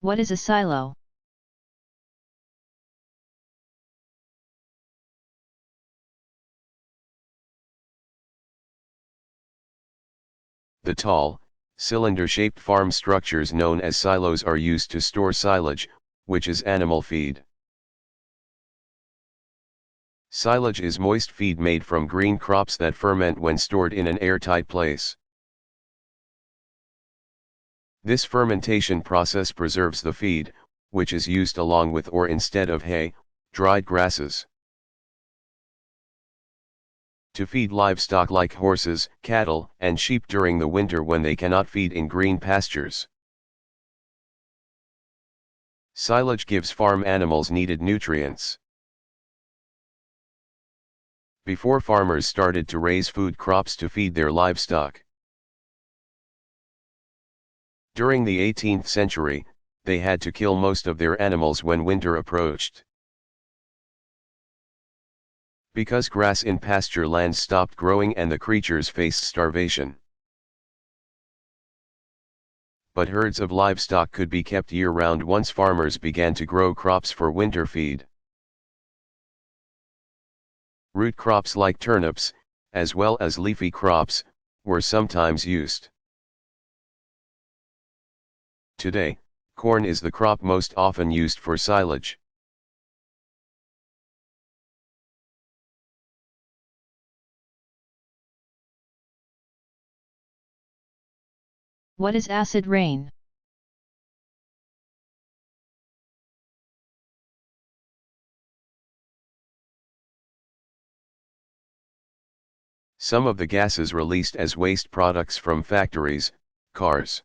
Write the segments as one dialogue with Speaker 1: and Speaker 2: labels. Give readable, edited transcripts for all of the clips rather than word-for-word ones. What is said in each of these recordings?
Speaker 1: What is a silo?
Speaker 2: The tall, cylinder-shaped farm structures known as silos are used to store silage, which is animal feed. Silage is moist feed made from green crops that ferment when stored in an airtight place. This fermentation process preserves the feed, which is used along with or instead of hay, dried grasses. To feed livestock like horses, cattle, and sheep during the winter when they cannot feed in green pastures. Silage gives farm animals needed nutrients. Before farmers started to raise food crops to feed their livestock. During the 18th century, they had to kill most of their animals when winter approached. Because grass in pasture lands stopped growing and the creatures faced starvation. But herds of livestock could be kept year-round once farmers began to grow crops for winter feed. Root crops like turnips, as well as leafy crops, were sometimes used. Today, corn is the crop most often used for silage.
Speaker 1: What is acid rain?
Speaker 2: Some of the gases released as waste products from factories, cars,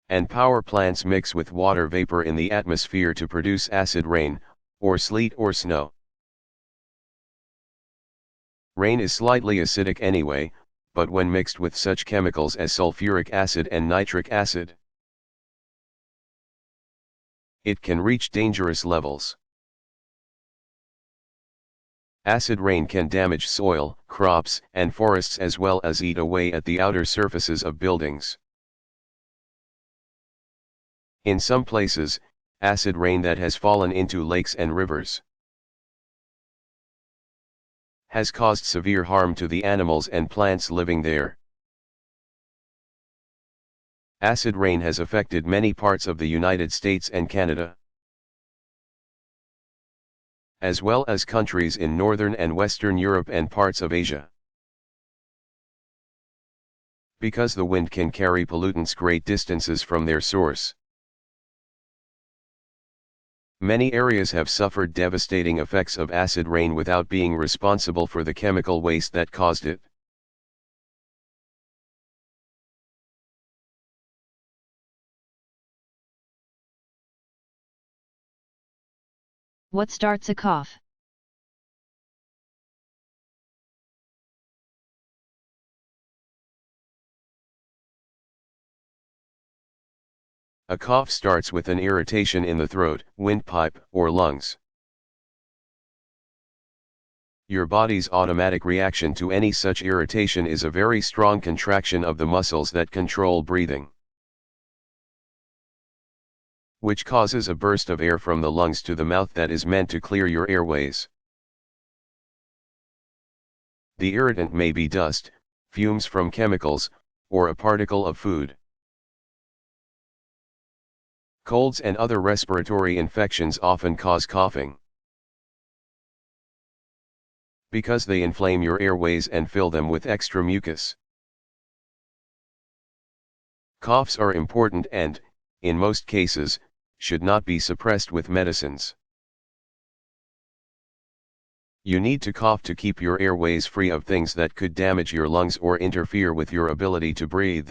Speaker 2: and power plants mix with water vapor in the atmosphere to produce acid rain, or sleet or snow. Rain is slightly acidic anyway, but when mixed with such chemicals as sulfuric acid and nitric acid, it can reach dangerous levels. Acid rain can damage soil, crops, and forests as well as eat away at the outer surfaces of buildings. In some places, acid rain that has fallen into lakes and rivers has caused severe harm to the animals and plants living there. Acid rain has affected many parts of the United States and Canada, as well as countries in Northern and Western Europe and parts of Asia. Because the wind can carry pollutants great distances from their source, many areas have suffered devastating effects of acid rain without being responsible for the chemical waste that caused it.
Speaker 1: What starts a cough?
Speaker 2: A cough starts with an irritation in the throat, windpipe, or lungs. Your body's automatic reaction to any such irritation is a very strong contraction of the muscles that control breathing, which causes a burst of air from the lungs to the mouth that is meant to clear your airways. The irritant may be dust, fumes from chemicals, or a particle of food. Colds and other respiratory infections often cause coughing, because they inflame your airways and fill them with extra mucus. Coughs are important and, in most cases, should not be suppressed with medicines. You need to cough to keep your airways free of things that could damage your lungs or interfere with your ability to breathe.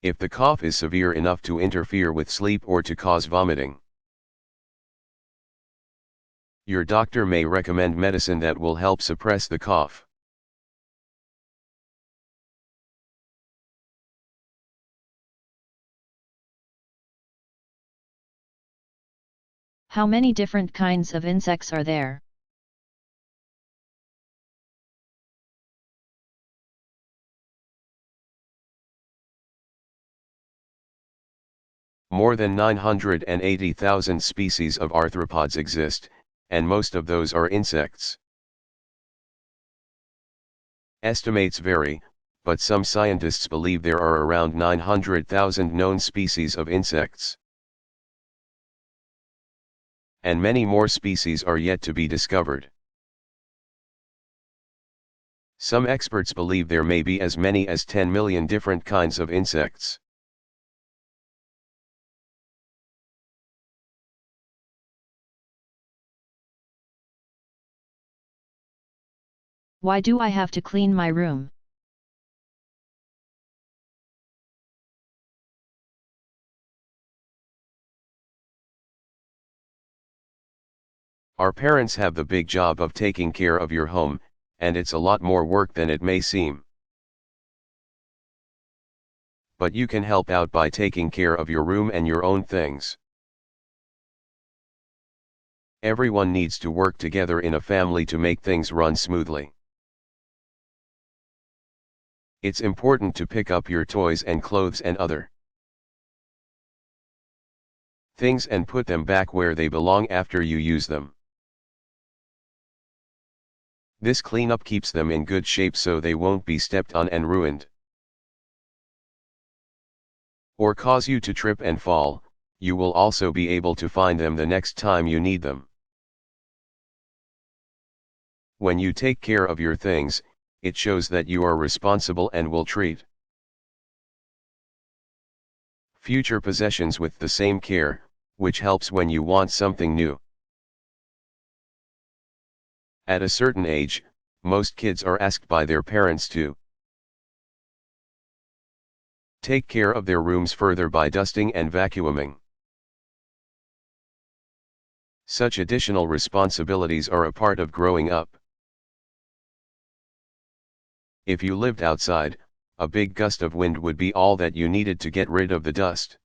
Speaker 2: If the cough is severe enough to interfere with sleep or to cause vomiting, your doctor may recommend medicine that will help suppress the cough.
Speaker 1: How many different kinds of insects are there?
Speaker 2: More than 980,000 species of arthropods exist, and most of those are insects. Estimates vary, but some scientists believe there are around 900,000 known species of insects. And many more species are yet to be discovered. Some experts believe there may be as many as 10 million different kinds of insects.
Speaker 1: Why do I have to clean my room?
Speaker 2: Our parents have the big job of taking care of your home, and it's a lot more work than it may seem. But you can help out by taking care of your room and your own things. Everyone needs to work together in a family to make things run smoothly. It's important to pick up your toys and clothes and other things and put them back where they belong after you use them. This cleanup keeps them in good shape so they won't be stepped on and ruined, or cause you to trip and fall. You will also be able to find them the next time you need them. When you take care of your things, it shows that you are responsible and will treat future possessions with the same care, which helps when you want something new. At a certain age, most kids are asked by their parents to take care of their rooms further by dusting and vacuuming. Such additional responsibilities are a part of growing up. If you lived outside, a big gust of wind would be all that you needed to get rid of the dust.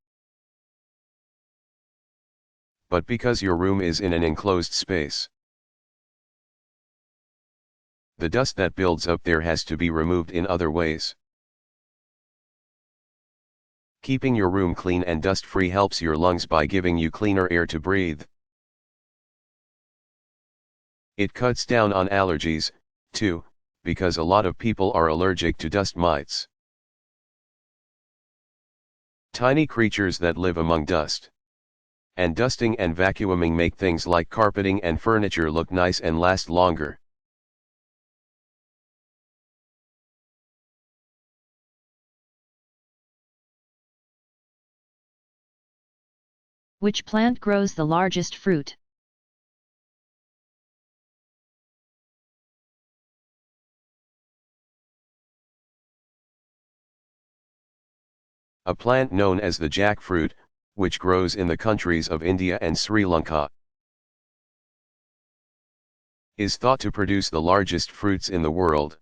Speaker 2: But because your room is in an enclosed space, the dust that builds up there has to be removed in other ways. Keeping your room clean and dust-free helps your lungs by giving you cleaner air to breathe. It cuts down on allergies, too, because a lot of people are allergic to dust mites. Tiny creatures that live among dust. And dusting and vacuuming make things like carpeting and furniture look nice and last longer.
Speaker 1: Which plant grows the largest fruit?
Speaker 2: A plant known as the jackfruit, which grows in the countries of India and Sri Lanka, is thought to produce the largest fruits in the world.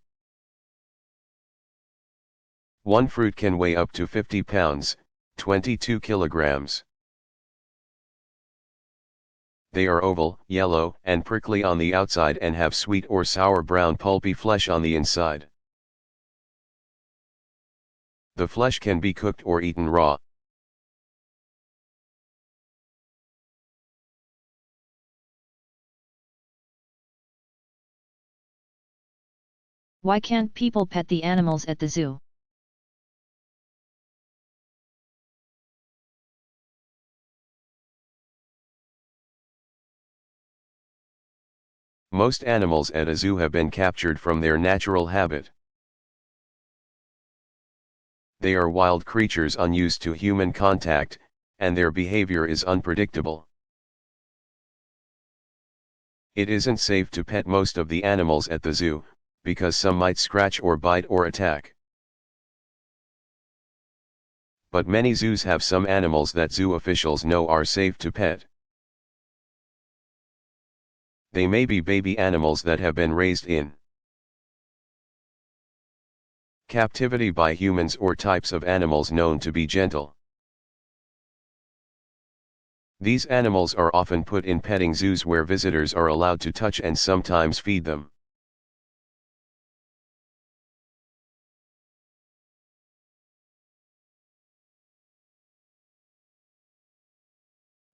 Speaker 2: One fruit can weigh up to 50 pounds, 22 kilograms. They are oval, yellow, and prickly on the outside and have sweet or sour brown pulpy flesh on the inside. The flesh can be cooked or eaten raw.
Speaker 1: Why can't people pet the animals at the zoo?
Speaker 2: Most animals at a zoo have been captured from their natural habit. They are wild creatures unused to human contact, and their behavior is unpredictable. It isn't safe to pet most of the animals at the zoo, because some might scratch or bite or attack. But many zoos have some animals that zoo officials know are safe to pet. They may be baby animals that have been raised in captivity by humans or types of animals known to be gentle. These animals are often put in petting zoos where visitors are allowed to touch and sometimes feed them.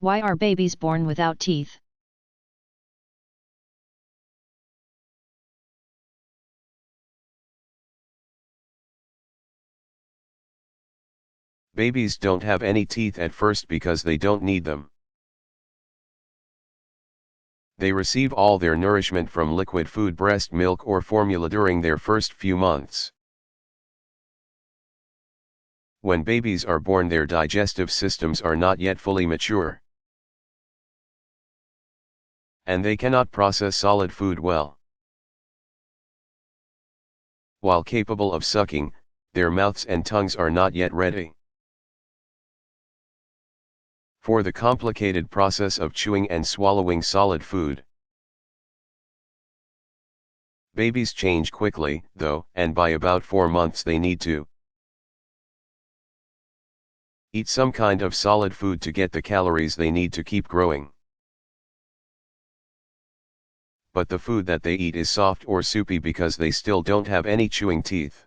Speaker 1: Why are babies born without teeth?
Speaker 2: Babies don't have any teeth at first because they don't need them. They receive all their nourishment from liquid food, breast milk or formula during their first few months. When babies are born, their digestive systems are not yet fully mature, and they cannot process solid food well. While capable of sucking, their mouths and tongues are not yet ready for the complicated process of chewing and swallowing solid food. Babies change quickly, though, and by about 4 months they need to eat some kind of solid food to get the calories they need to keep growing. But the food that they eat is soft or soupy because they still don't have any chewing teeth.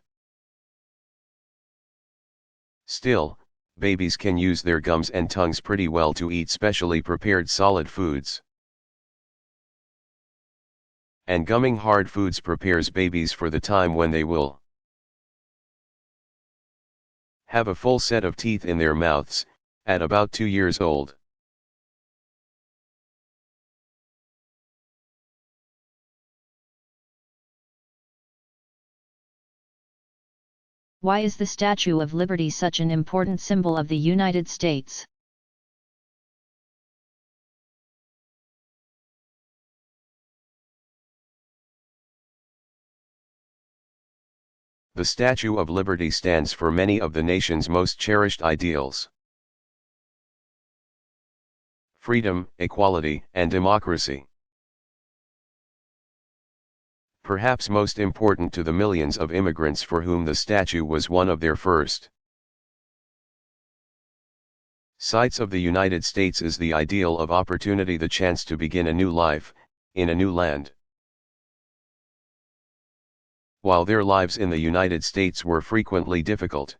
Speaker 2: Still, babies can use their gums and tongues pretty well to eat specially prepared solid foods. And gumming hard foods prepares babies for the time when they will have a full set of teeth in their mouths, at about 2 years old.
Speaker 1: Why is the Statue of Liberty such an important symbol of the United States?
Speaker 2: The Statue of Liberty stands for many of the nation's most cherished ideals: freedom, equality, and democracy. Perhaps most important to the millions of immigrants for whom the statue was one of their first sights of the United States is the ideal of opportunity, the chance to begin a new life, in a new land. While their lives in the United States were frequently difficult,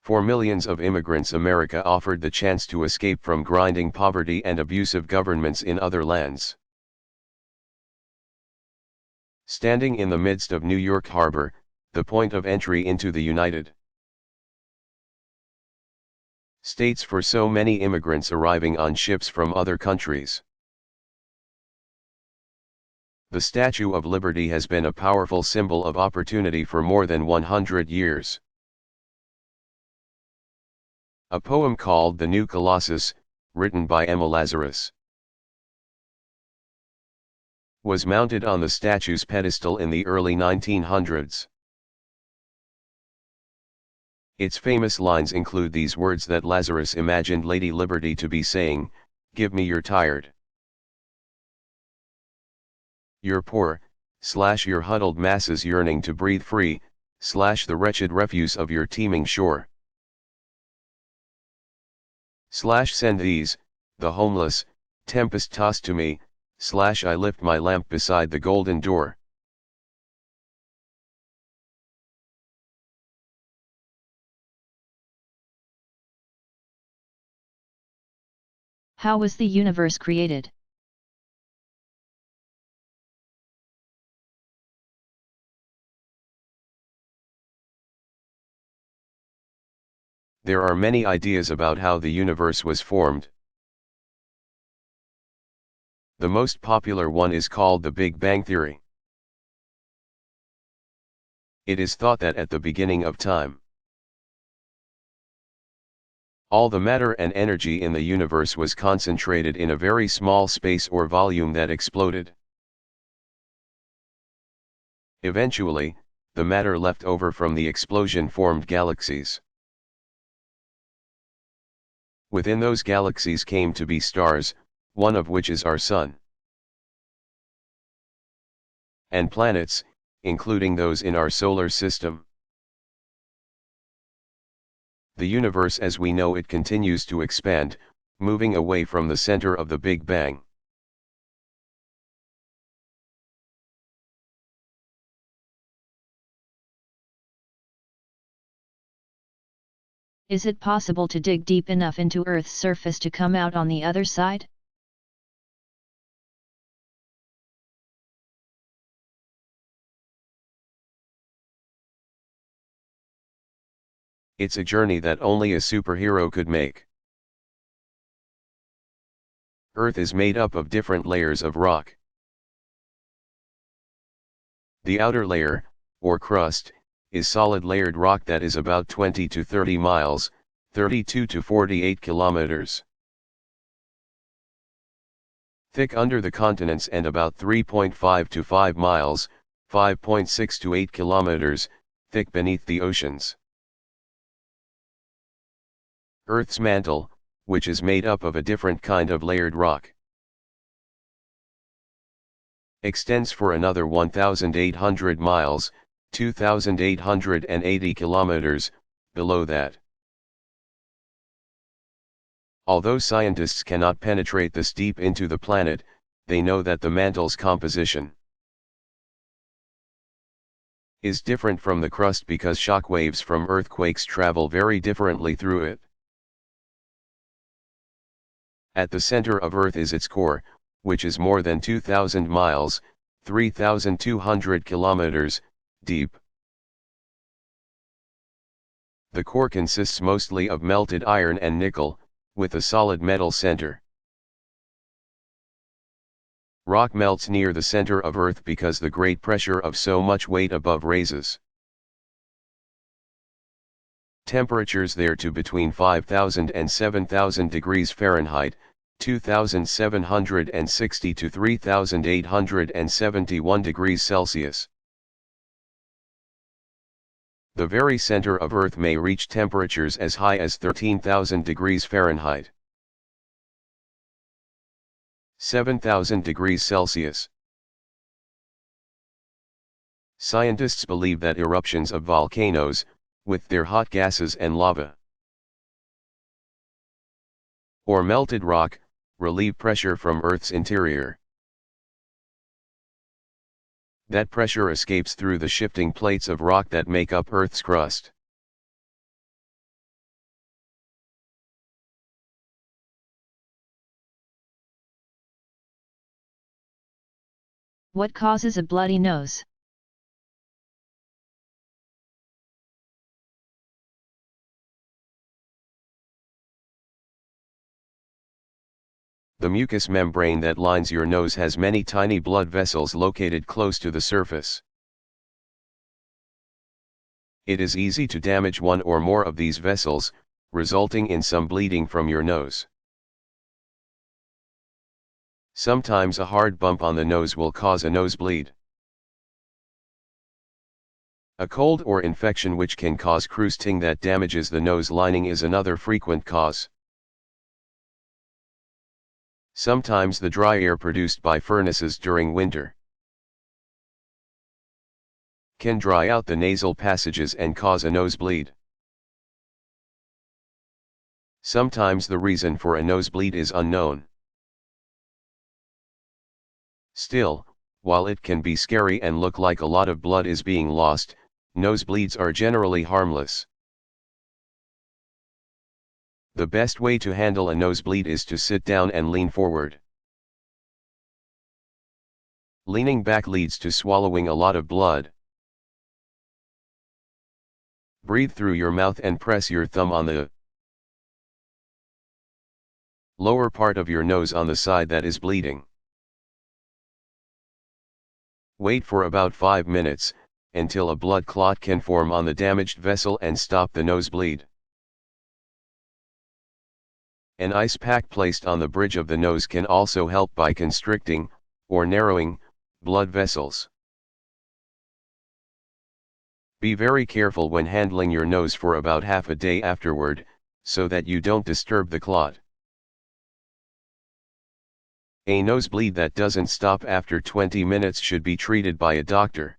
Speaker 2: for millions of immigrants, America offered the chance to escape from grinding poverty and abusive governments in other lands. Standing in the midst of New York Harbor, the point of entry into the United States for so many immigrants arriving on ships from other countries, the Statue of Liberty has been a powerful symbol of opportunity for more than 100 years. A poem called The New Colossus, written by Emma Lazarus, was mounted on the statue's pedestal in the early 1900s. Its famous lines include these words that Lazarus imagined Lady Liberty to be saying: "Give me your tired, your poor, your huddled masses yearning to breathe free, the wretched refuse of your teeming shore. Send these, the homeless, tempest-tossed to me, I lift my lamp beside the golden door."
Speaker 1: How was the universe created?
Speaker 2: There are many ideas about how the universe was formed. The most popular one is called the Big Bang Theory. It is thought that at the beginning of time, all the matter and energy in the universe was concentrated in a very small space or volume that exploded. Eventually, the matter left over from the explosion formed galaxies. Within those galaxies came to be stars, one of which is our Sun, and planets, including those in our solar system. The universe as we know it continues to expand, moving away from the center of the Big Bang.
Speaker 1: Is it possible to dig deep enough into Earth's surface to come out on the other side?
Speaker 2: It's a journey that only a superhero could make. Earth is made up of different layers of rock. The outer layer, or crust, is solid layered rock that is about 20 to 30 miles, 32 to 48 kilometers thick under the continents and about 3.5 to 5 miles, 5.6 to 8 kilometers, thick beneath the oceans. Earth's mantle, which is made up of a different kind of layered rock, extends for another 1,800 miles, 2,880 kilometers, below that. Although scientists cannot penetrate this deep into the planet, they know that the mantle's composition is different from the crust because shock waves from earthquakes travel very differently through it. At the center of Earth is its core, which is more than 2,000 miles, 3,200 kilometers, deep. The core consists mostly of melted iron and nickel, with a solid metal center. Rock melts near the center of Earth because the great pressure of so much weight above raises temperatures there to between 5,000 and 7,000 degrees Fahrenheit, 2,760 to 3,871 degrees Celsius. The very center of Earth may reach temperatures as high as 13,000 degrees Fahrenheit. 7,000 degrees Celsius. Scientists believe that eruptions of volcanoes, with their hot gases and lava, or melted rock, relieve pressure from Earth's interior. That pressure escapes through the shifting plates of rock that make up Earth's crust.
Speaker 1: What causes a bloody nose?
Speaker 2: The mucous membrane that lines your nose has many tiny blood vessels located close to the surface. It is easy to damage one or more of these vessels, resulting in some bleeding from your nose. Sometimes a hard bump on the nose will cause a nosebleed. A cold or infection which can cause crusting that damages the nose lining is another frequent cause. Sometimes the dry air produced by furnaces during winter can dry out the nasal passages and cause a nosebleed. Sometimes the reason for a nosebleed is unknown. Still, while it can be scary and look like a lot of blood is being lost, nosebleeds are generally harmless. The best way to handle a nosebleed is to sit down and lean forward. Leaning back leads to swallowing a lot of blood. Breathe through your mouth and press your thumb on the lower part of your nose on the side that is bleeding. Wait for about 5 minutes, until a blood clot can form on the damaged vessel and stop the nosebleed. An ice pack placed on the bridge of the nose can also help by constricting, or narrowing, blood vessels. Be very careful when handling your nose for about half a day afterward, so that you don't disturb the clot. A nosebleed that doesn't stop after 20 minutes should be treated by a doctor.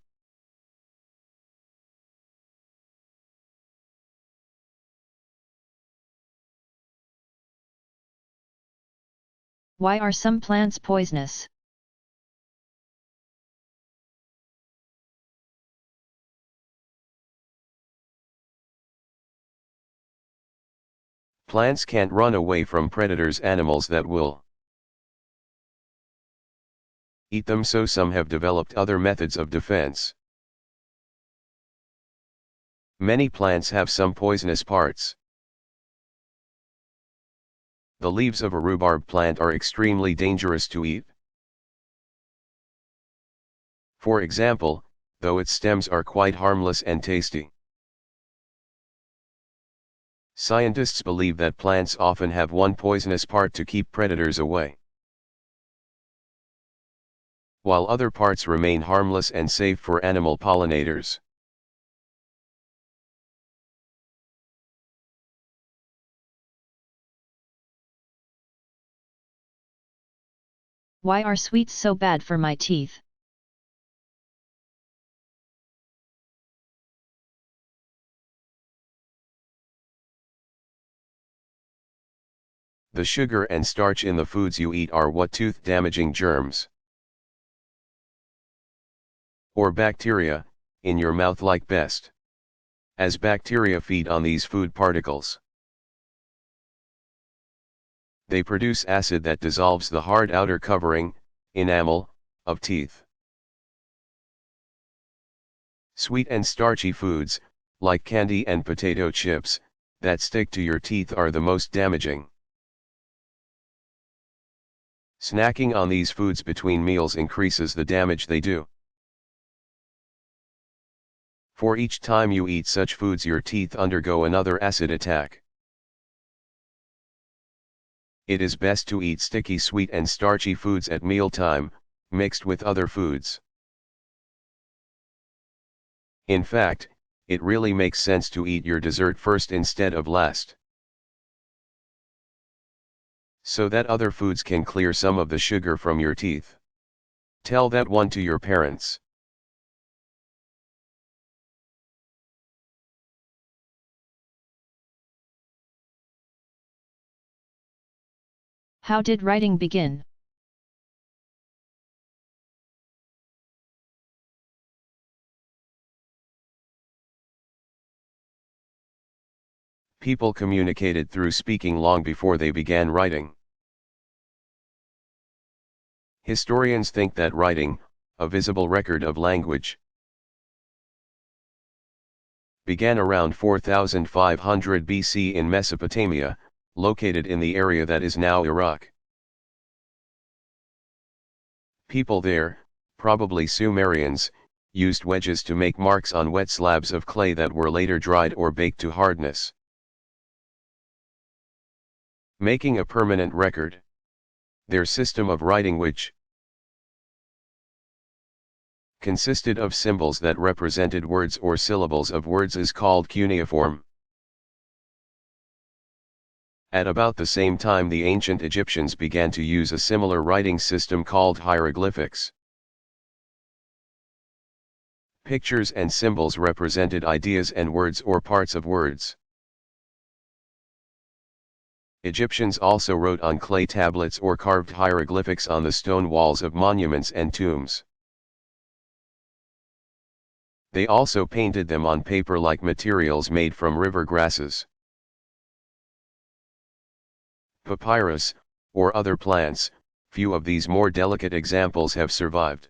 Speaker 1: Why are some plants poisonous?
Speaker 2: Plants can't run away from predators, animals that will eat them, so some have developed other methods of defense. Many plants have some poisonous parts. The leaves of a rhubarb plant are extremely dangerous to eat. For example, though its stems are quite harmless and tasty. Scientists believe that plants often have one poisonous part to keep predators away, while other parts remain harmless and safe for animal pollinators.
Speaker 1: Why are sweets so bad for my teeth?
Speaker 2: The sugar and starch in the foods you eat are what tooth-damaging germs or bacteria in your mouth like best, as bacteria feed on these food particles. They produce acid that dissolves the hard outer covering, enamel, of teeth. Sweet and starchy foods, like candy and potato chips, that stick to your teeth are the most damaging. Snacking on these foods between meals increases the damage they do. For each time you eat such foods, your teeth undergo another acid attack. It is best to eat sticky, sweet and starchy foods at mealtime, mixed with other foods. In fact, it really makes sense to eat your dessert first instead of last, so that other foods can clear some of the sugar from your teeth. Tell that one to your parents.
Speaker 1: How did writing begin?
Speaker 2: People communicated through speaking long before they began writing. Historians think that writing, a visible record of language, began around 4500 BC in Mesopotamia, located in the area that is now Iraq. People there, probably Sumerians, used wedges to make marks on wet slabs of clay that were later dried or baked to hardness, making a permanent record. Their system of writing, which consisted of symbols that represented words or syllables of words, is called cuneiform. At about the same time, the ancient Egyptians began to use a similar writing system called hieroglyphics. Pictures and symbols represented ideas and words or parts of words. Egyptians also wrote on clay tablets or carved hieroglyphics on the stone walls of monuments and tombs. They also painted them on paper-like materials made from river grasses, papyrus, or other plants. Few of these more delicate examples have survived.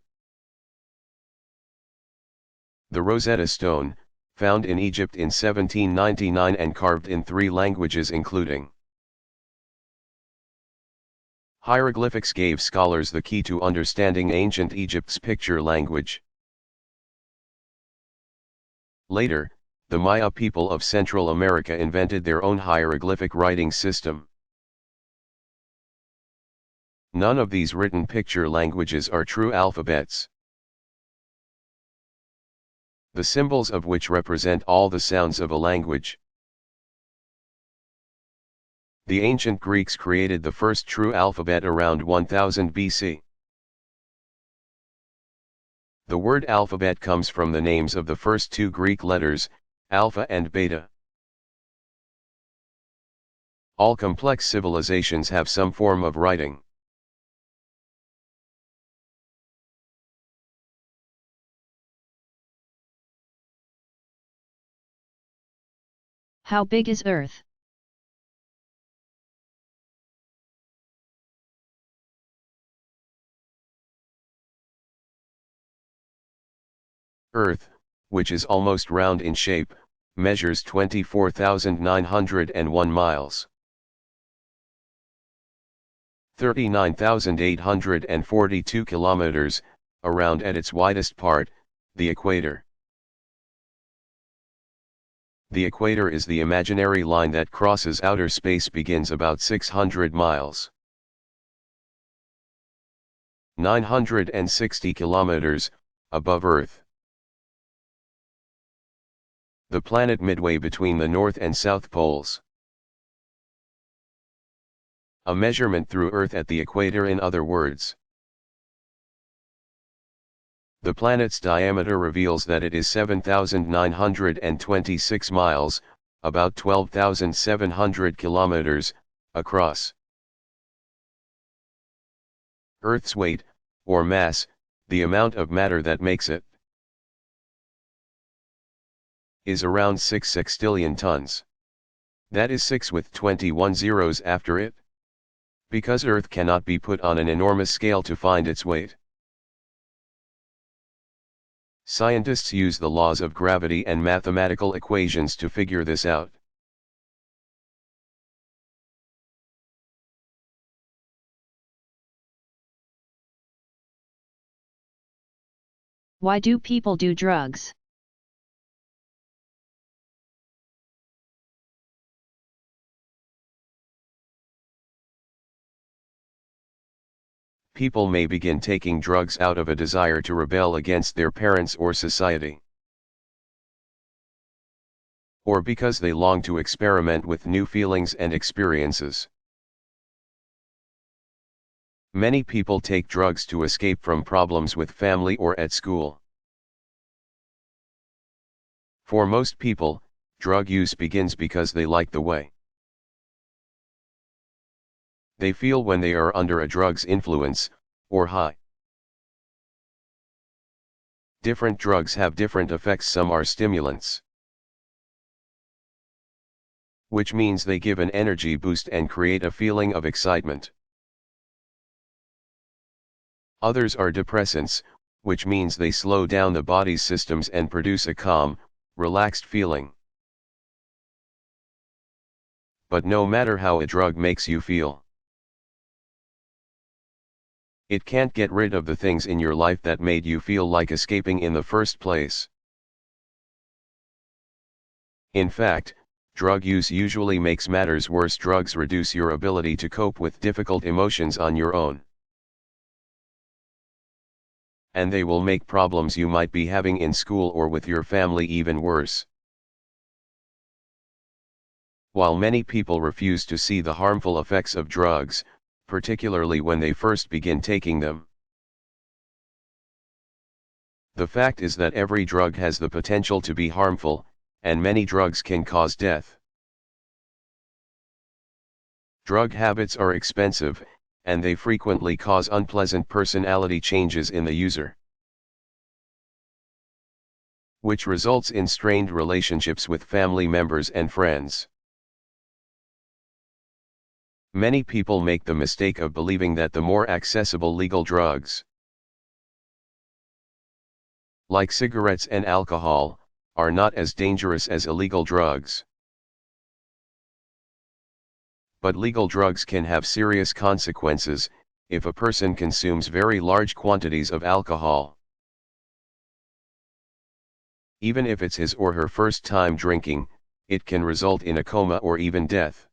Speaker 2: The Rosetta Stone, found in Egypt in 1799 and carved in 3 languages including hieroglyphics, gave scholars the key to understanding ancient Egypt's picture language. Later, the Maya people of Central America invented their own hieroglyphic writing system. None of these written picture languages are true alphabets, the symbols of which represent all the sounds of a language. The ancient Greeks created the first true alphabet around 1000 BC. The word alphabet comes from the names of the first 2 Greek letters, alpha and beta. All complex civilizations have some form of writing.
Speaker 1: How big is Earth?
Speaker 2: Earth, which is almost round in shape, measures 24,901 miles. 39,842 kilometers, around at its widest part, the equator. The equator is the imaginary line that crosses outer space, begins about 600 miles. 960 kilometers, above Earth. The planet midway between the North and South poles. A measurement through Earth at the equator, in other words. The planet's diameter reveals that it is 7,926 miles, about 12,700 kilometers, across. Earth's weight, or mass, the amount of matter that makes it, is around 6 sextillion tons. That is 6 with 21 zeros after it. Because Earth cannot be put on an enormous scale to find its weight. Scientists use the laws of gravity and mathematical equations to figure this out.
Speaker 1: Why do people do drugs?
Speaker 2: People may begin taking drugs out of a desire to rebel against their parents or society. Or because they long to experiment with new feelings and experiences. Many people take drugs to escape from problems with family or at school. For most people, drug use begins because they like the way they feel when they are under a drug's influence, or high. Different drugs have different effects. Some are stimulants, which means they give an energy boost and create a feeling of excitement. Others are depressants, which means they slow down the body's systems and produce a calm, relaxed feeling. But no matter how a drug makes you feel, it can't get rid of the things in your life that made you feel like escaping in the first place. In fact, drug use usually makes matters worse. Drugs reduce your ability to cope with difficult emotions on your own. And they will make problems you might be having in school or with your family even worse. While many people refuse to see the harmful effects of drugs, particularly when they first begin taking them, the fact is that every drug has the potential to be harmful, and many drugs can cause death. Drug habits are expensive, and they frequently cause unpleasant personality changes in the user, which results in strained relationships with family members and friends. Many people make the mistake of believing that the more accessible legal drugs, like cigarettes and alcohol, are not as dangerous as illegal drugs. But legal drugs can have serious consequences if a person consumes very large quantities of alcohol. Even if it's his or her first time drinking, it can result in a coma or even death.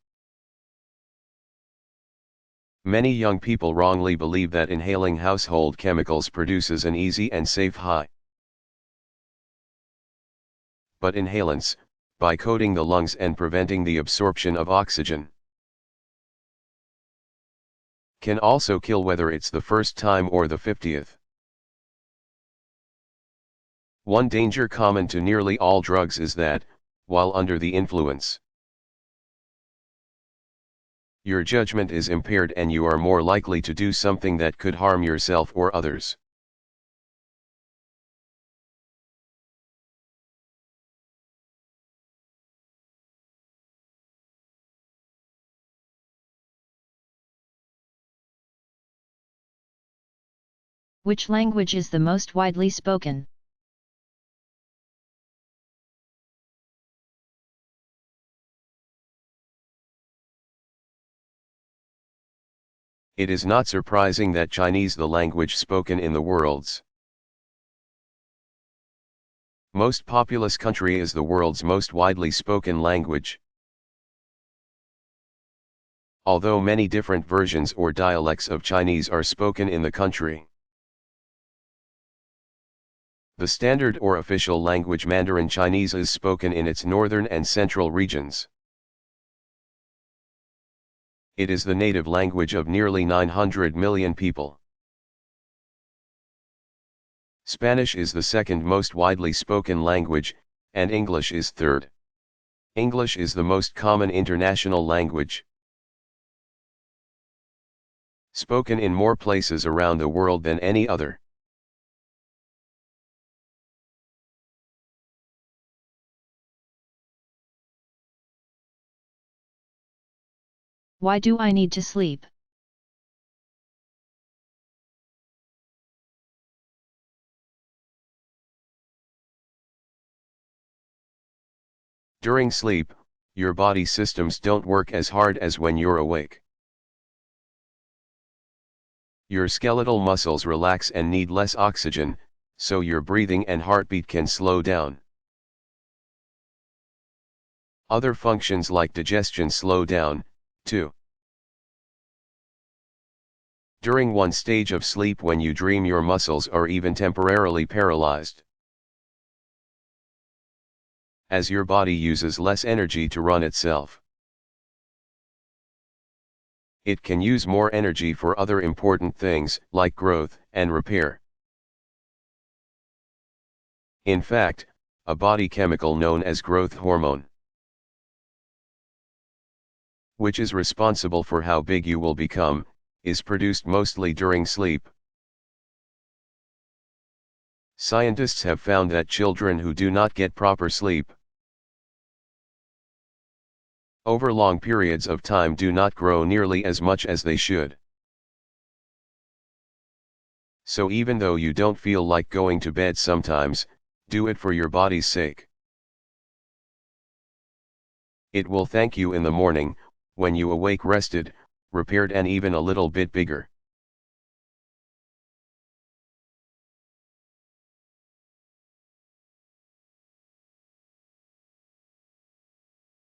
Speaker 2: Many young people wrongly believe that inhaling household chemicals produces an easy and safe high. But inhalants, by coating the lungs and preventing the absorption of oxygen, can also kill, whether it's the first time or the 50th. One danger common to nearly all drugs is that, while under the influence, your judgment is impaired and you are more likely to do something that could harm yourself or others.
Speaker 1: Which language is the most widely spoken?
Speaker 2: It is not surprising that Chinese the language spoken in the world's most populous country is the world's most widely spoken language. Although many different versions or dialects of Chinese are spoken in the country, the standard or official language Mandarin Chinese is spoken in its northern and central regions. It is the native language of nearly 900 million people. Spanish is the second most widely spoken language, and English is third. English is the most common international language, spoken in more places around the world than any other.
Speaker 1: Why do I need to sleep?
Speaker 2: During sleep, your body systems don't work as hard as when you're awake. Your skeletal muscles relax and need less oxygen, so your breathing and heartbeat can slow down. Other functions like digestion slow down, too. During one stage of sleep when you dream, your muscles are even temporarily paralyzed, as your body uses less energy to run itself. It can use more energy for other important things, like growth and repair. In fact, a body chemical known as growth hormone, which is responsible for how big you will become, is produced mostly during sleep. Scientists have found that children who do not get proper sleep over long periods of time do not grow nearly as much as they should. So even though you don't feel like going to bed sometimes, do it for your body's sake. It will thank you in the morning, when you awake rested, repaired and even a little bit bigger.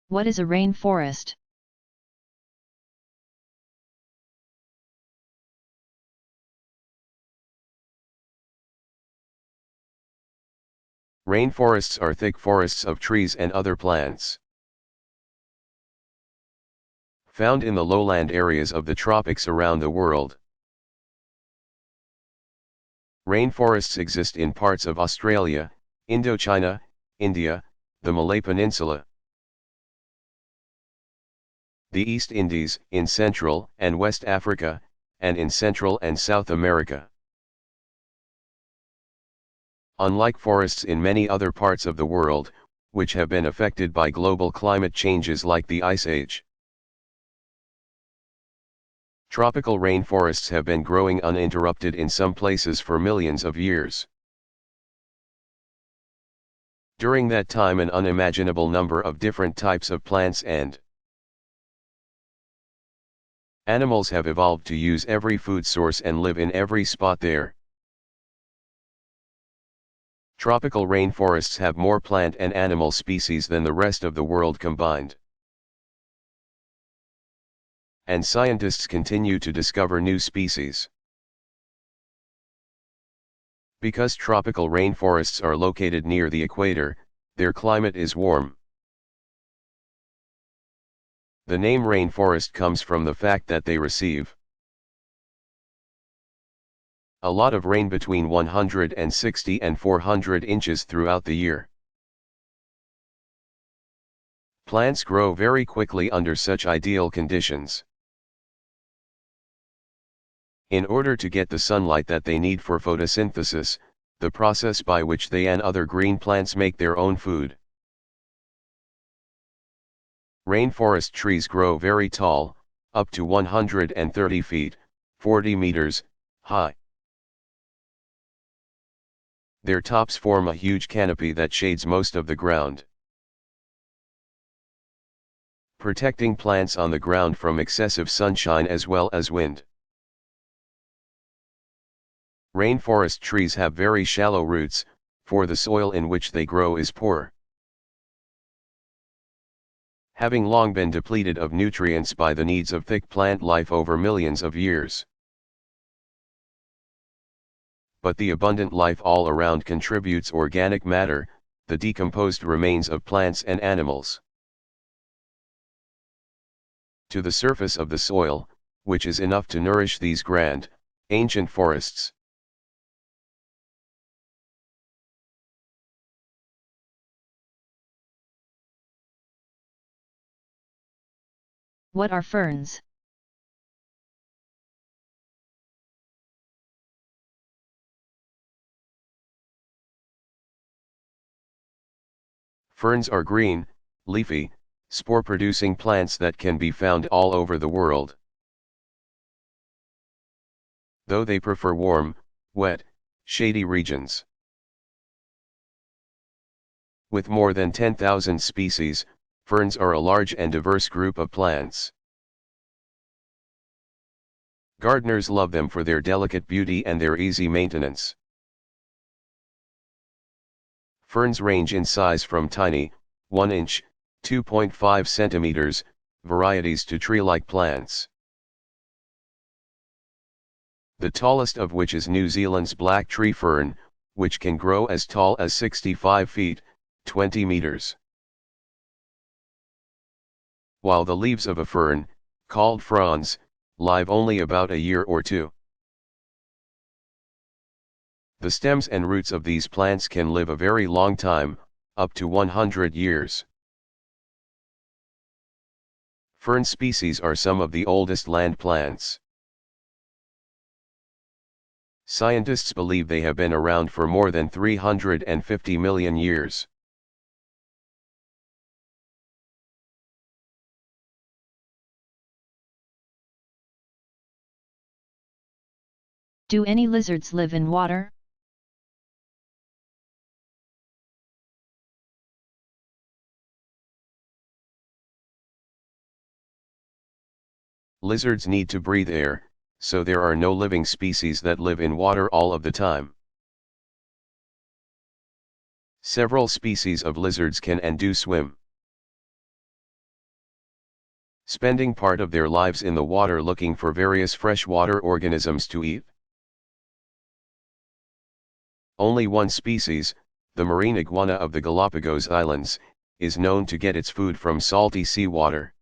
Speaker 1: What is a rainforest?
Speaker 2: Rainforests are thick forests of trees and other plants, found in the lowland areas of the tropics around the world. Rainforests exist in parts of Australia, Indochina, India, the Malay Peninsula, the East Indies, in Central and West Africa, and in Central and South America. Unlike forests in many other parts of the world, which have been affected by global climate changes like the Ice Age, tropical rainforests have been growing uninterrupted in some places for millions of years. During that time, an unimaginable number of different types of plants and animals have evolved to use every food source and live in every spot there. Tropical rainforests have more plant and animal species than the rest of the world combined. And scientists continue to discover new species. Because tropical rainforests are located near the equator, their climate is warm. The name rainforest comes from the fact that they receive a lot of rain between 160 and 400 inches throughout the year. Plants grow very quickly under such ideal conditions. In order to get the sunlight that they need for photosynthesis, the process by which they and other green plants make their own food. Rainforest trees grow very tall, up to 130 feet, 40 meters, high. Their tops form a huge canopy that shades most of the ground, protecting plants on the ground from excessive sunshine as well as wind. Rainforest trees have very shallow roots, for the soil in which they grow is poor. Having long been depleted of nutrients by the needs of thick plant life over millions of years. But the abundant life all around contributes organic matter, the decomposed remains of plants and animals, to the surface of the soil, which is enough to nourish these grand, ancient forests.
Speaker 1: What are ferns?
Speaker 2: Ferns are green, leafy, spore-producing plants that can be found all over the world. Though they prefer warm, wet, shady regions. With more than 10,000 species, ferns are a large and diverse group of plants. Gardeners love them for their delicate beauty and their easy maintenance. Ferns range in size from tiny, 1 inch, 2.5 centimeters, varieties to tree-like plants. The tallest of which is New Zealand's black tree fern, which can grow as tall as 65 feet, 20 meters. While the leaves of a fern, called fronds, live only about a year or two. The stems and roots of these plants can live a very long time, up to 100 years. Fern species are some of the oldest land plants. Scientists believe they have been around for more than 350 million years.
Speaker 1: Do any lizards live in water?
Speaker 2: Lizards need to breathe air, so there are no living species that live in water all of the time. Several species of lizards can and do swim, spending part of their lives in the water looking for various freshwater organisms to eat. Only one species, the marine iguana of the Galapagos Islands, is known to get its food from salty seawater.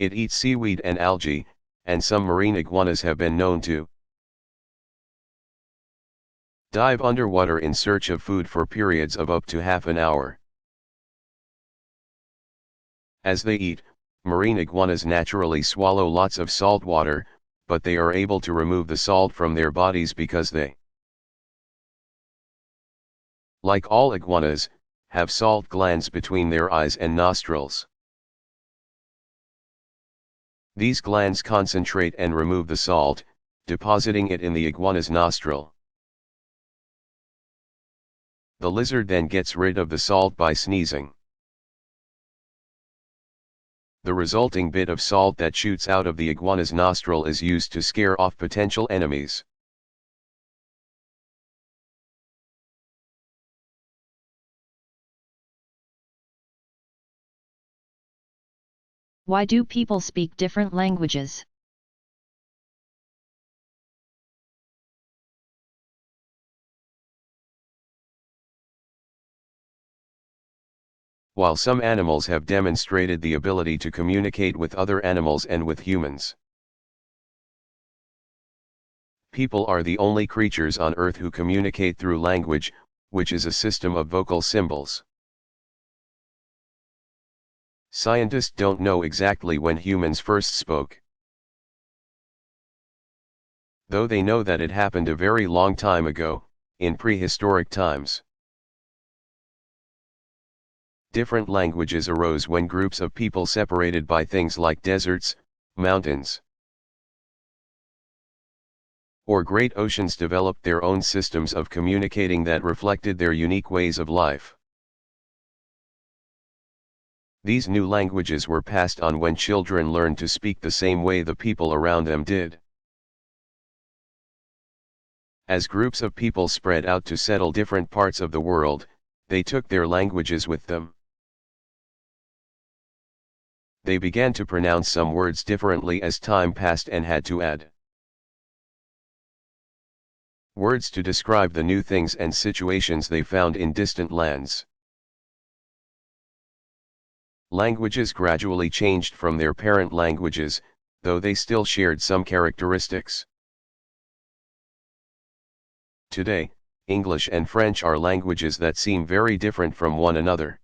Speaker 2: It eats seaweed and algae, and some marine iguanas have been known to dive underwater in search of food for periods of up to half an hour. As they eat, marine iguanas naturally swallow lots of salt water, but they are able to remove the salt from their bodies because they, like all iguanas, have salt glands between their eyes and nostrils. These glands concentrate and remove the salt, depositing it in the iguana's nostril. The lizard then gets rid of the salt by sneezing. The resulting bit of salt that shoots out of the iguana's nostril is used to scare off potential enemies.
Speaker 1: Why do people speak different languages?
Speaker 2: While some animals have demonstrated the ability to communicate with other animals and with humans, people are the only creatures on Earth who communicate through language, which is a system of vocal symbols. Scientists don't know exactly when humans first spoke, though they know that it happened a very long time ago, in prehistoric times. Different languages arose when groups of people separated by things like deserts, mountains, or great oceans developed their own systems of communicating that reflected their unique ways of life. These new languages were passed on when children learned to speak the same way the people around them did. As groups of people spread out to settle different parts of the world, they took their languages with them. They began to pronounce some words differently as time passed and had to add words to describe the new things and situations they found in distant lands. Languages gradually changed from their parent languages, though they still shared some characteristics. Today, English and French are languages that seem very different from one another.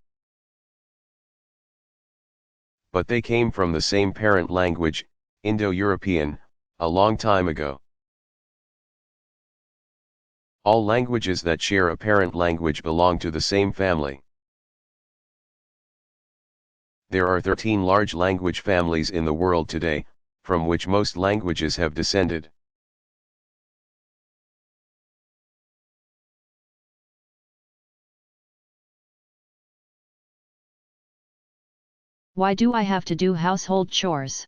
Speaker 2: But they came from the same parent language, Indo-European, a long time ago. All languages that share a parent language belong to the same family. There are 13 large language families in the world today, from which most languages have descended.
Speaker 1: Why do I have to do household chores?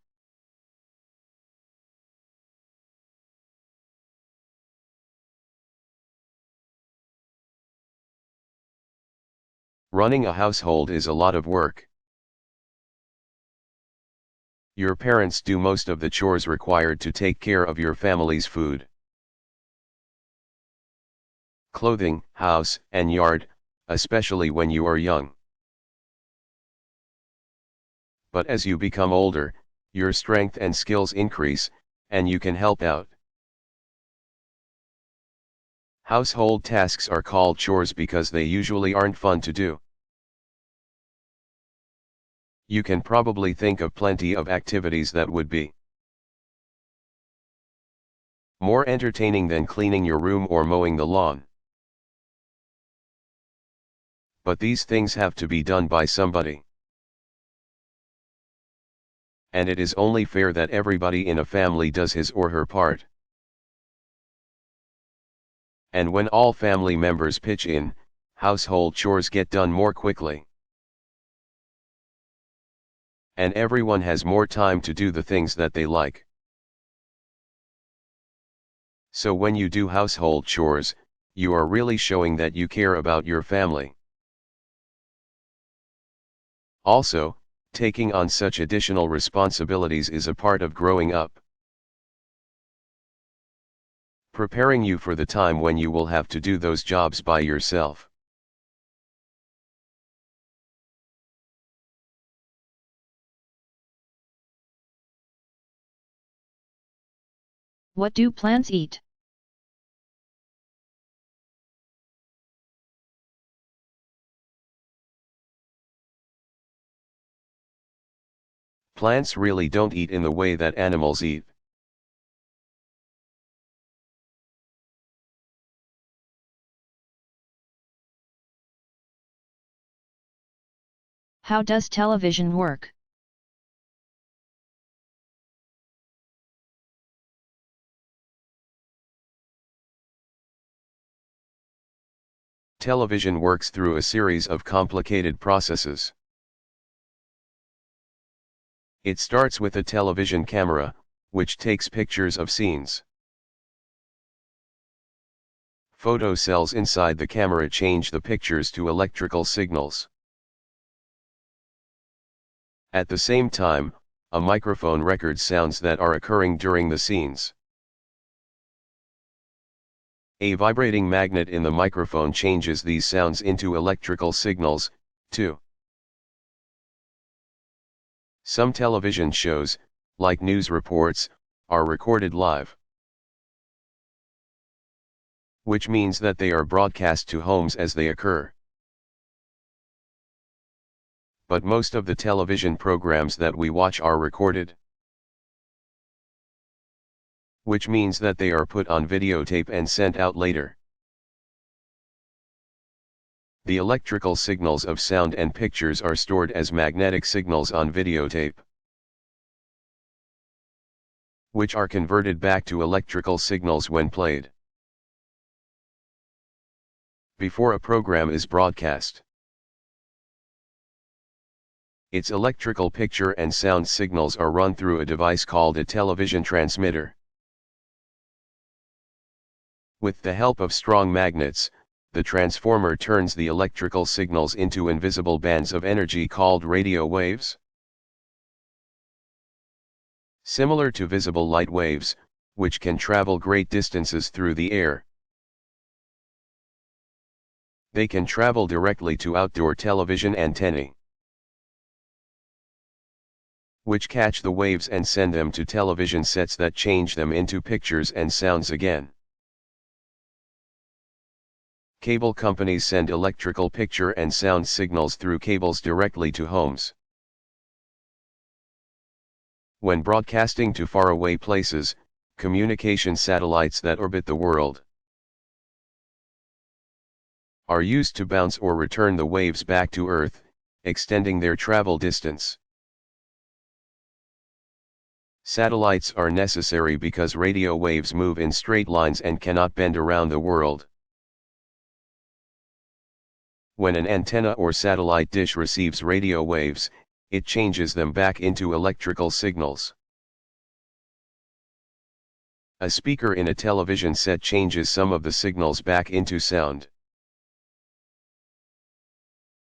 Speaker 2: Running a household is a lot of work. Your parents do most of the chores required to take care of your family's food, clothing, house, and yard, especially when you are young. But as you become older, your strength and skills increase, and you can help out. Household tasks are called chores because they usually aren't fun to do. You can probably think of plenty of activities that would be more entertaining than cleaning your room or mowing the lawn. But these things have to be done by somebody. And it is only fair that everybody in a family does his or her part. And when all family members pitch in, household chores get done more quickly. And everyone has more time to do the things that they like. So when you do household chores, you are really showing that you care about your family. Also, taking on such additional responsibilities is a part of growing up, preparing you for the time when you will have to do those jobs by yourself.
Speaker 1: What do plants eat?
Speaker 2: Plants really don't eat in the way that animals eat.
Speaker 1: How does television work?
Speaker 2: Television works through a series of complicated processes. It starts with a television camera, which takes pictures of scenes. Photocells inside the camera change the pictures to electrical signals. At the same time, a microphone records sounds that are occurring during the scenes. A vibrating magnet in the microphone changes these sounds into electrical signals, too. Some television shows, like news reports, are recorded live, which means that they are broadcast to homes as they occur. But most of the television programs that we watch are recorded, which means that they are put on videotape and sent out later. The electrical signals of sound and pictures are stored as magnetic signals on videotape, which are converted back to electrical signals when played, before a program is broadcast. Its electrical picture and sound signals are run through a device called a television transmitter. With the help of strong magnets, the transformer turns the electrical signals into invisible bands of energy called radio waves. Similar to visible light waves, which can travel great distances through the air. They can travel directly to outdoor television antennae, which catch the waves and send them to television sets that change them into pictures and sounds again. Cable companies send electrical picture and sound signals through cables directly to homes. When broadcasting to faraway places, communication satellites that orbit the world are used to bounce or return the waves back to Earth, extending their travel distance. Satellites are necessary because radio waves move in straight lines and cannot bend around the world. When an antenna or satellite dish receives radio waves, it changes them back into electrical signals. A speaker in a television set changes some of the signals back into sound.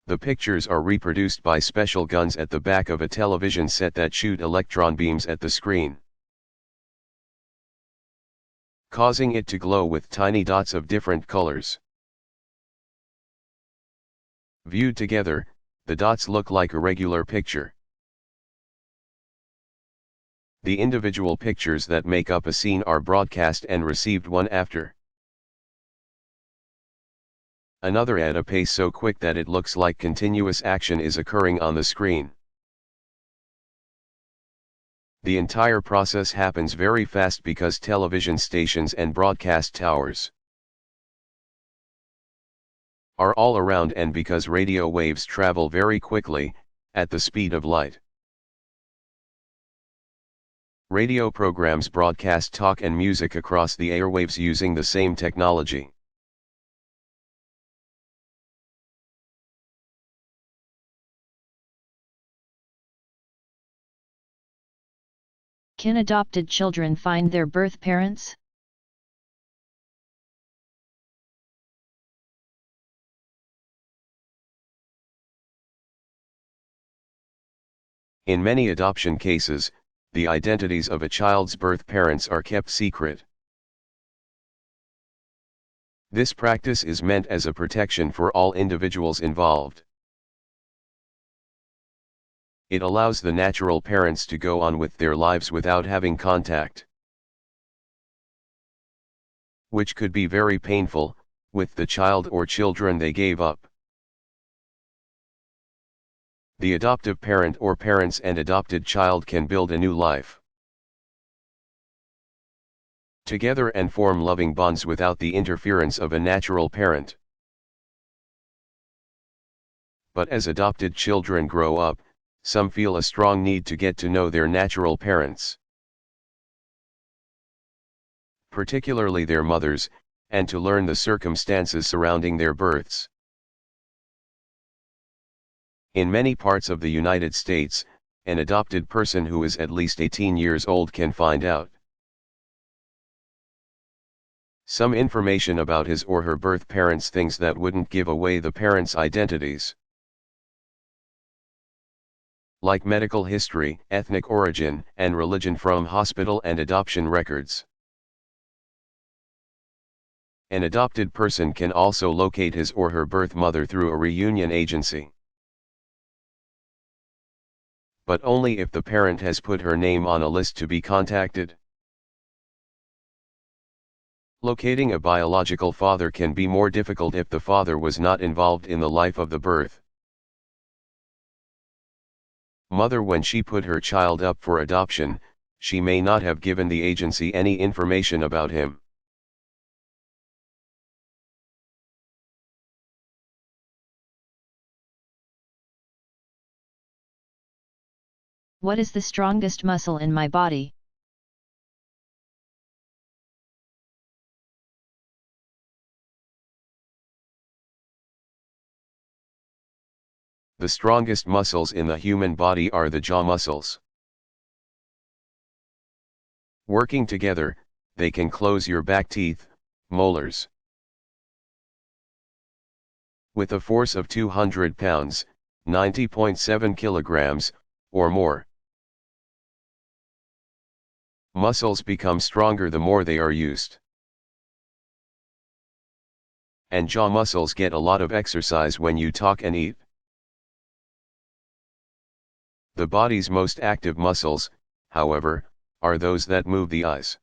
Speaker 2: The pictures are reproduced by special guns at the back of a television set that shoot electron beams at the screen, causing it to glow with tiny dots of different colors. Viewed together, the dots look like a regular picture. The individual pictures that make up a scene are broadcast and received one after another at a pace so quick that it looks like continuous action is occurring on the screen. The entire process happens very fast because television stations and broadcast towers are all around, and because radio waves travel very quickly, at the speed of light. Radio programs broadcast talk and music across the airwaves using the same technology.
Speaker 1: Can adopted children find their birth parents?
Speaker 2: In many adoption cases, the identities of a child's birth parents are kept secret. This practice is meant as a protection for all individuals involved. It allows the natural parents to go on with their lives without having contact, which could be very painful, with the child or children they gave up. The adoptive parent or parents and adopted child can build a new life together and form loving bonds without the interference of a natural parent. But as adopted children grow up, some feel a strong need to get to know their natural parents, particularly their mothers, and to learn the circumstances surrounding their births. In many parts of the United States, an adopted person who is at least 18 years old can find out some information about his or her birth parents, things that wouldn't give away the parents' identities, like medical history, ethnic origin, and religion from hospital and adoption records. An adopted person can also locate his or her birth mother through a reunion agency, but only if the parent has put her name on a list to be contacted. Locating a biological father can be more difficult if the father was not involved in the life of the birth mother when she put her child up for adoption. She may not have given the agency any information about him.
Speaker 1: What is the strongest muscle in my body?
Speaker 2: The strongest muscles in the human body are the jaw muscles. Working together, they can close your back teeth, molars. With a force of 200 pounds, 90.7 kilograms, or more. Muscles become stronger the more they are used. And jaw muscles get a lot of exercise when you talk and eat. The body's most active muscles, however, are those that move the eyes.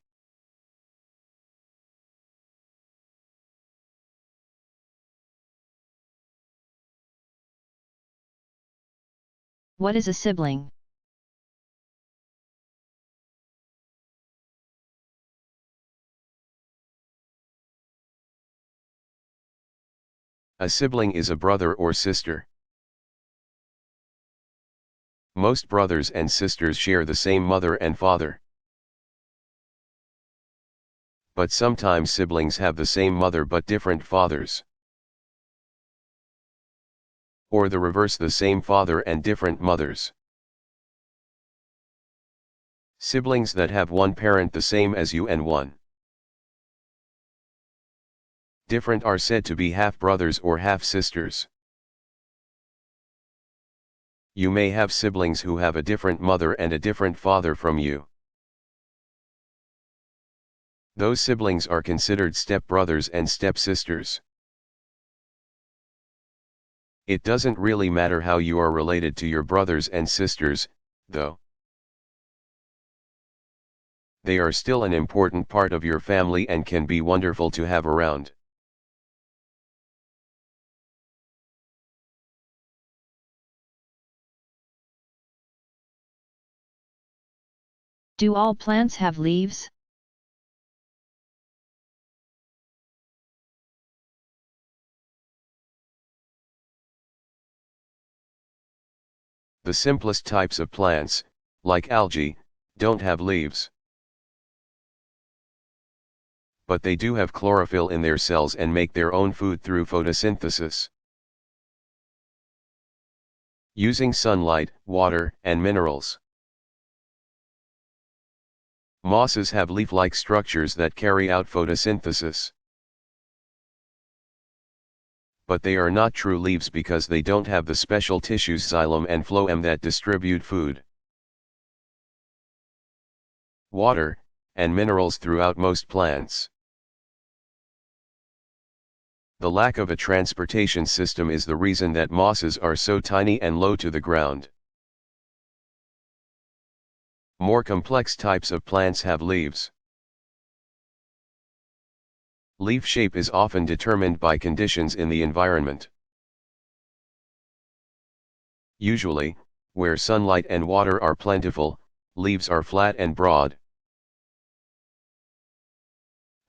Speaker 1: What is a sibling?
Speaker 2: A sibling is a brother or sister. Most brothers and sisters share the same mother and father. But sometimes siblings have the same mother but different fathers. Or the reverse, the same father and different mothers. Siblings that have one parent the same as you and one different are said to be half-brothers or half-sisters. You may have siblings who have a different mother and a different father from you. Those siblings are considered step-brothers and step-sisters. It doesn't really matter how you are related to your brothers and sisters, though. They are still an important part of your family and can be wonderful to have around.
Speaker 1: Do all plants have leaves?
Speaker 2: The simplest types of plants, like algae, don't have leaves. But they do have chlorophyll in their cells and make their own food through photosynthesis. Using sunlight, water, and minerals. Mosses have leaf-like structures that carry out photosynthesis. But they are not true leaves because they don't have the special tissues xylem and phloem that distribute food, water, and minerals throughout most plants. The lack of a transportation system is the reason that mosses are so tiny and low to the ground. More complex types of plants have leaves. Leaf shape is often determined by conditions in the environment. Usually, where sunlight and water are plentiful, leaves are flat and broad,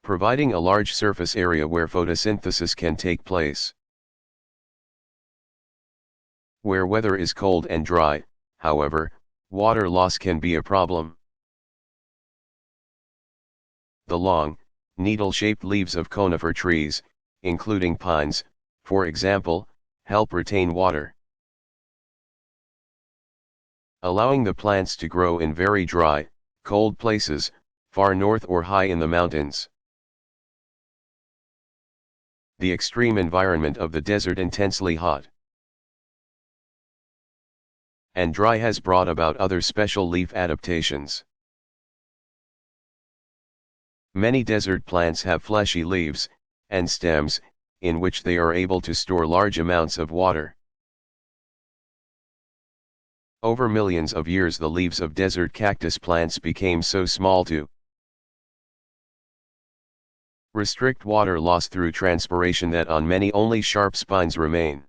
Speaker 2: providing a large surface area where photosynthesis can take place. Where weather is cold and dry, however, water loss can be a problem. The long, needle-shaped leaves of conifer trees, including pines, for example, help retain water, allowing the plants to grow in very dry, cold places, far north or high in the mountains. The extreme environment of the desert, intensely hot and dry, has brought about other special leaf adaptations. Many desert plants have fleshy leaves and stems, in which they are able to store large amounts of water. Over millions of years, the leaves of desert cactus plants became so small to restrict water loss through transpiration that on many only sharp spines remain.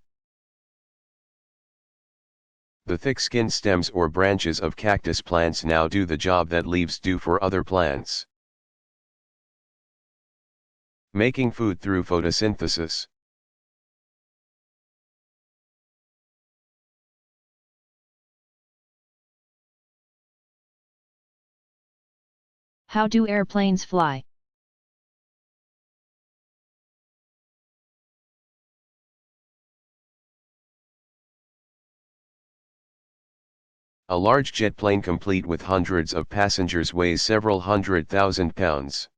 Speaker 2: The thick-skinned stems or branches of cactus plants now do the job that leaves do for other plants, making food through photosynthesis.
Speaker 1: How do airplanes fly?
Speaker 2: A large jet plane complete with hundreds of passengers weighs several 100,000 pounds.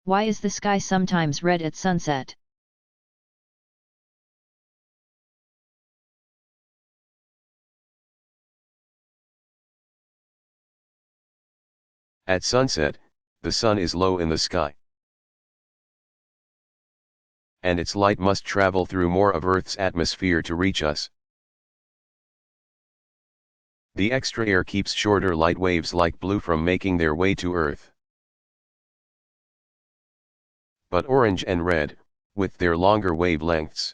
Speaker 1: Why is the sky sometimes red at sunset?
Speaker 2: At sunset, the sun is low in the sky, and its light must travel through more of Earth's atmosphere to reach us. The extra air keeps shorter light waves like blue from making their way to Earth. But orange and red, with their longer wavelengths,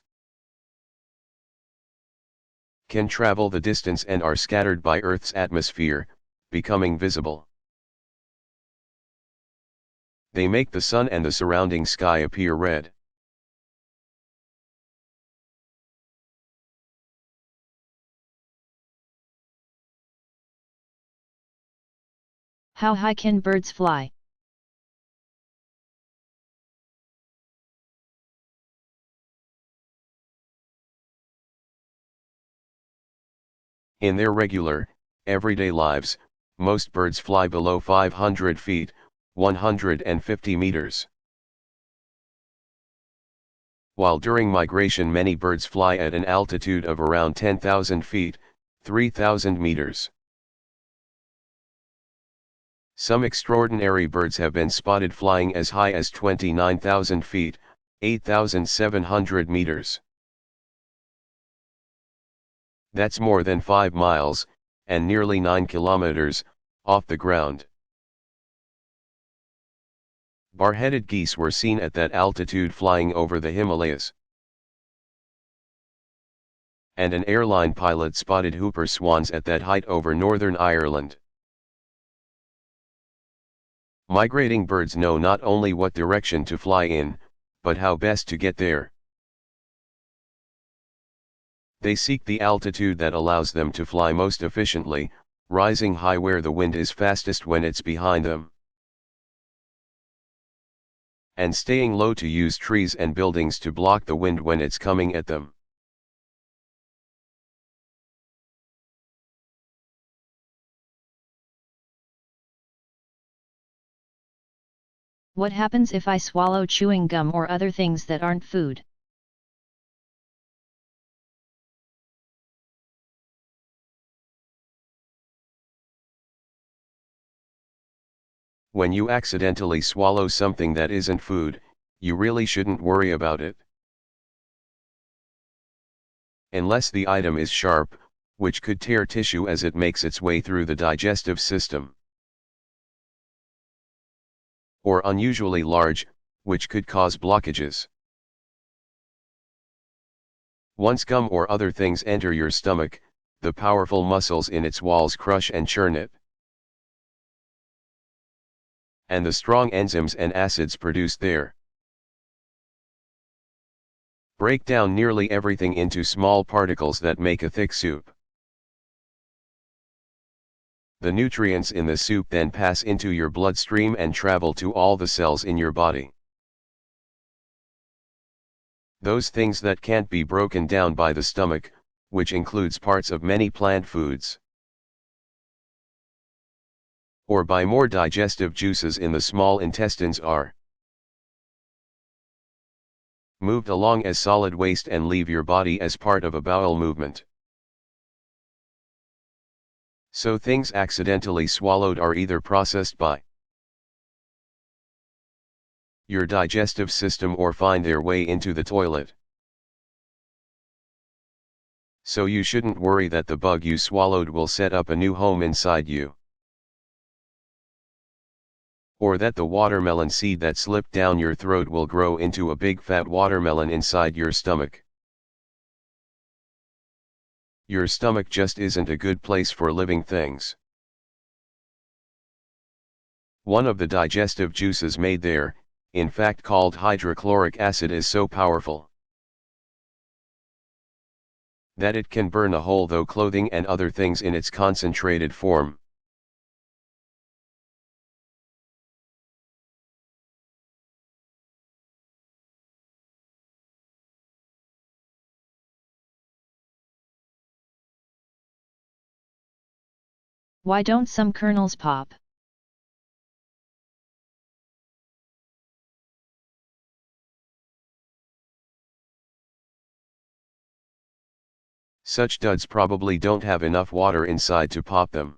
Speaker 2: can travel the distance and are scattered by Earth's atmosphere, becoming visible. They make the sun and the surrounding sky appear red.
Speaker 1: How high can birds fly?
Speaker 2: In their regular, everyday lives, most birds fly below 500 feet, 150 meters. While during migration many birds fly at an altitude of around 10,000 feet, 3,000 meters. Some extraordinary birds have been spotted flying as high as 29,000 feet, 8,700 meters. That's more than 5 miles, and nearly 9 kilometers, off the ground. Bar-headed geese were seen at that altitude flying over the Himalayas. And an airline pilot spotted hooper swans at that height over Northern Ireland. Migrating birds know not only what direction to fly in, but how best to get there. They seek the altitude that allows them to fly most efficiently, rising high where the wind is fastest when it's behind them, and staying low to use trees and buildings to block the wind when it's coming at them.
Speaker 1: What happens if I swallow chewing gum or other things that aren't food?
Speaker 2: When you accidentally swallow something that isn't food, you really shouldn't worry about it. Unless the item is sharp, which could tear tissue as it makes its way through the digestive system. Or unusually large, which could cause blockages. Once gum or other things enter your stomach, the powerful muscles in its walls crush and churn it. And the strong enzymes and acids produced there break down nearly everything into small particles that make a thick soup. The nutrients in the soup then pass into your bloodstream and travel to all the cells in your body. Those things that can't be broken down by the stomach, which includes parts of many plant foods, or by more digestive juices in the small intestines, are moved along as solid waste and leave your body as part of a bowel movement. So things accidentally swallowed are either processed by your digestive system or find their way into the toilet. So you shouldn't worry that the bug you swallowed will set up a new home inside you, or that the watermelon seed that slipped down your throat will grow into a big fat watermelon inside your stomach. Your stomach just isn't a good place for living things. One of the digestive juices made there, in fact called hydrochloric acid, is so powerful that it can burn a hole through clothing and other things in its concentrated form.
Speaker 1: Why don't some kernels pop?
Speaker 2: Such duds probably don't have enough water inside to pop them.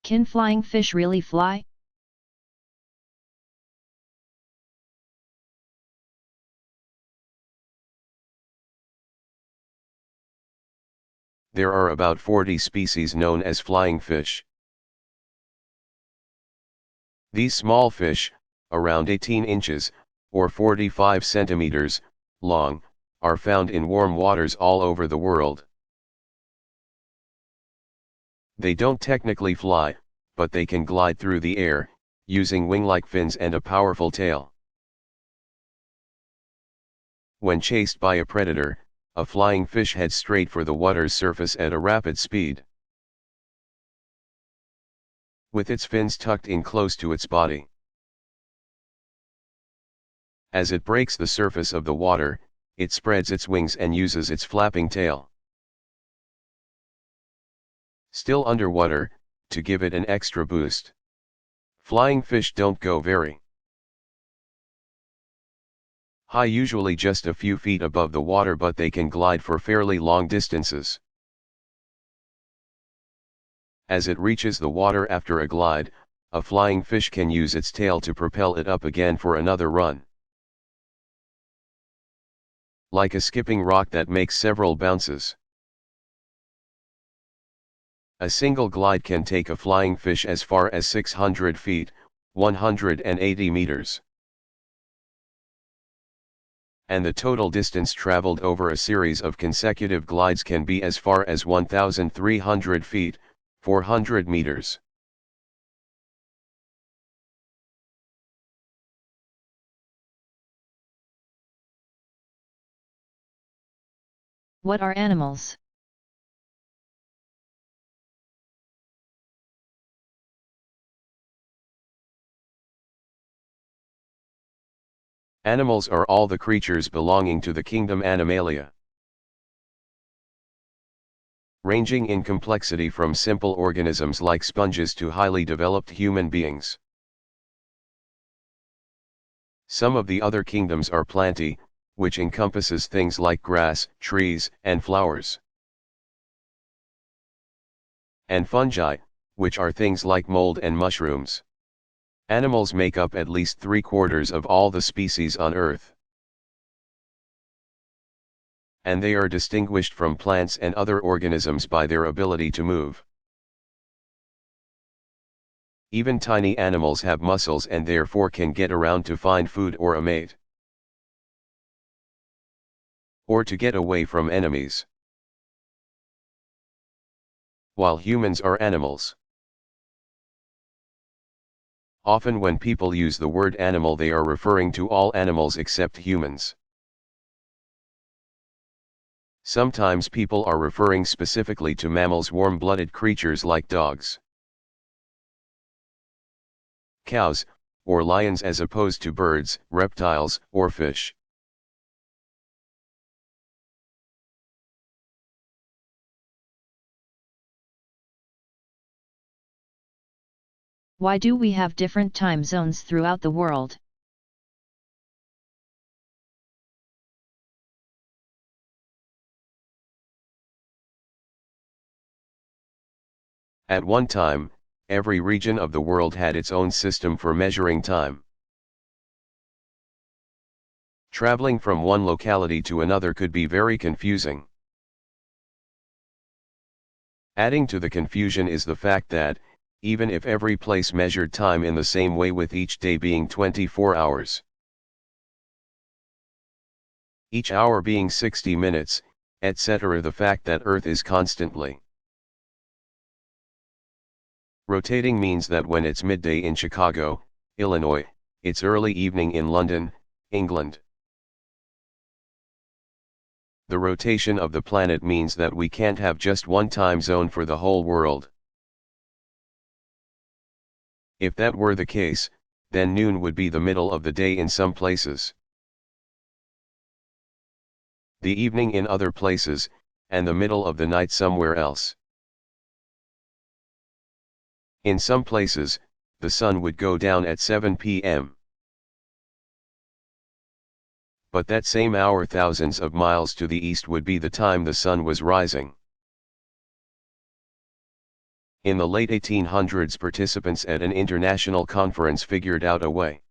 Speaker 1: Can flying fish really fly?
Speaker 2: There are about 40 species known as flying fish. These small fish, around 18 inches, or 45 centimeters, long, are found in warm waters all over the world. They don't technically fly, but they can glide through the air, using wing-like fins and a powerful tail. When chased by a predator, a flying fish heads straight for the water's surface at a rapid speed, with its fins tucked in close to its body. As it breaks the surface of the water, it spreads its wings and uses its flapping tail, still underwater, to give it an extra boost. Flying fish don't go very high, usually just a few feet above the water, but they can glide for fairly long distances. As it reaches the water after a glide, a flying fish can use its tail to propel it up again for another run. Like a skipping rock that makes several bounces. A single glide can take a flying fish as far as 600 feet, 180 meters. And the total distance traveled over a series of consecutive glides can be as far as 1,300 feet, 400 meters.
Speaker 1: What are animals?
Speaker 2: Animals are all the creatures belonging to the kingdom Animalia, ranging in complexity from simple organisms like sponges to highly developed human beings. Some of the other kingdoms are plantae, which encompasses things like grass, trees, and flowers, and fungi, which are things like mold and mushrooms. Animals make up at least 3/4 of all the species on Earth. And they are distinguished from plants and other organisms by their ability to move. Even tiny animals have muscles and therefore can get around to find food or a mate, or to get away from enemies. While humans are animals. Often when people use the word animal, they are referring to all animals except humans. Sometimes people are referring specifically to mammals, warm-blooded creatures like dogs, cows, or lions, as opposed to birds, reptiles, or fish.
Speaker 1: Why do we have different time zones throughout the world?
Speaker 2: At one time, every region of the world had its own system for measuring time. Traveling from one locality to another could be very confusing. Adding to the confusion is the fact that, even if every place measured time in the same way, with each day being 24 hours, each hour being 60 minutes, etc., the fact that Earth is constantly rotating means that when it's midday in Chicago, Illinois, it's early evening in London, England. The rotation of the planet means that we can't have just one time zone for the whole world. If that were the case, then noon would be the middle of the day in some places, the evening in other places, and the middle of the night somewhere else. In some places, the sun would go down at 7 p.m. But that same hour thousands of miles to the east would be the time the sun was rising. In the late 1800s, participants at an international conference figured out a way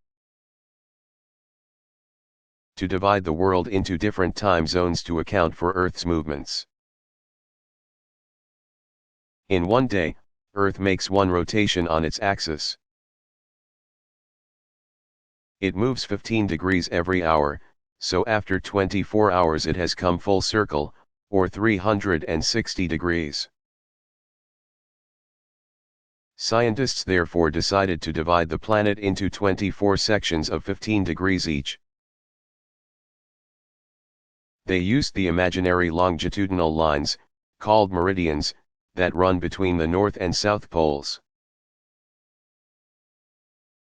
Speaker 2: to divide the world into different time zones to account for Earth's movements. In one day, Earth makes one rotation on its axis. It moves 15 degrees every hour, so after 24 hours it has come full circle, or 360 degrees. Scientists therefore decided to divide the planet into 24 sections of 15 degrees each. They used the imaginary longitudinal lines, called meridians, that run between the North and South poles.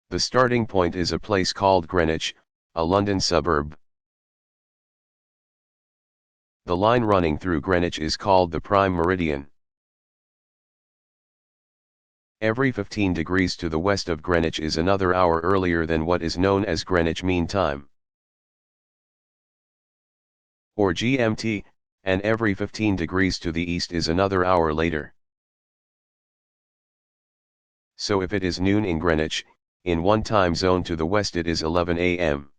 Speaker 2: The starting point is a place called Greenwich, a London suburb. The line running through Greenwich is called the prime meridian. Every 15 degrees to the west of Greenwich is another hour earlier than what is known as Greenwich Mean Time, or GMT, and every 15 degrees to the east is another hour later. So if it is noon in Greenwich, in one time zone to the west it is 11 a.m.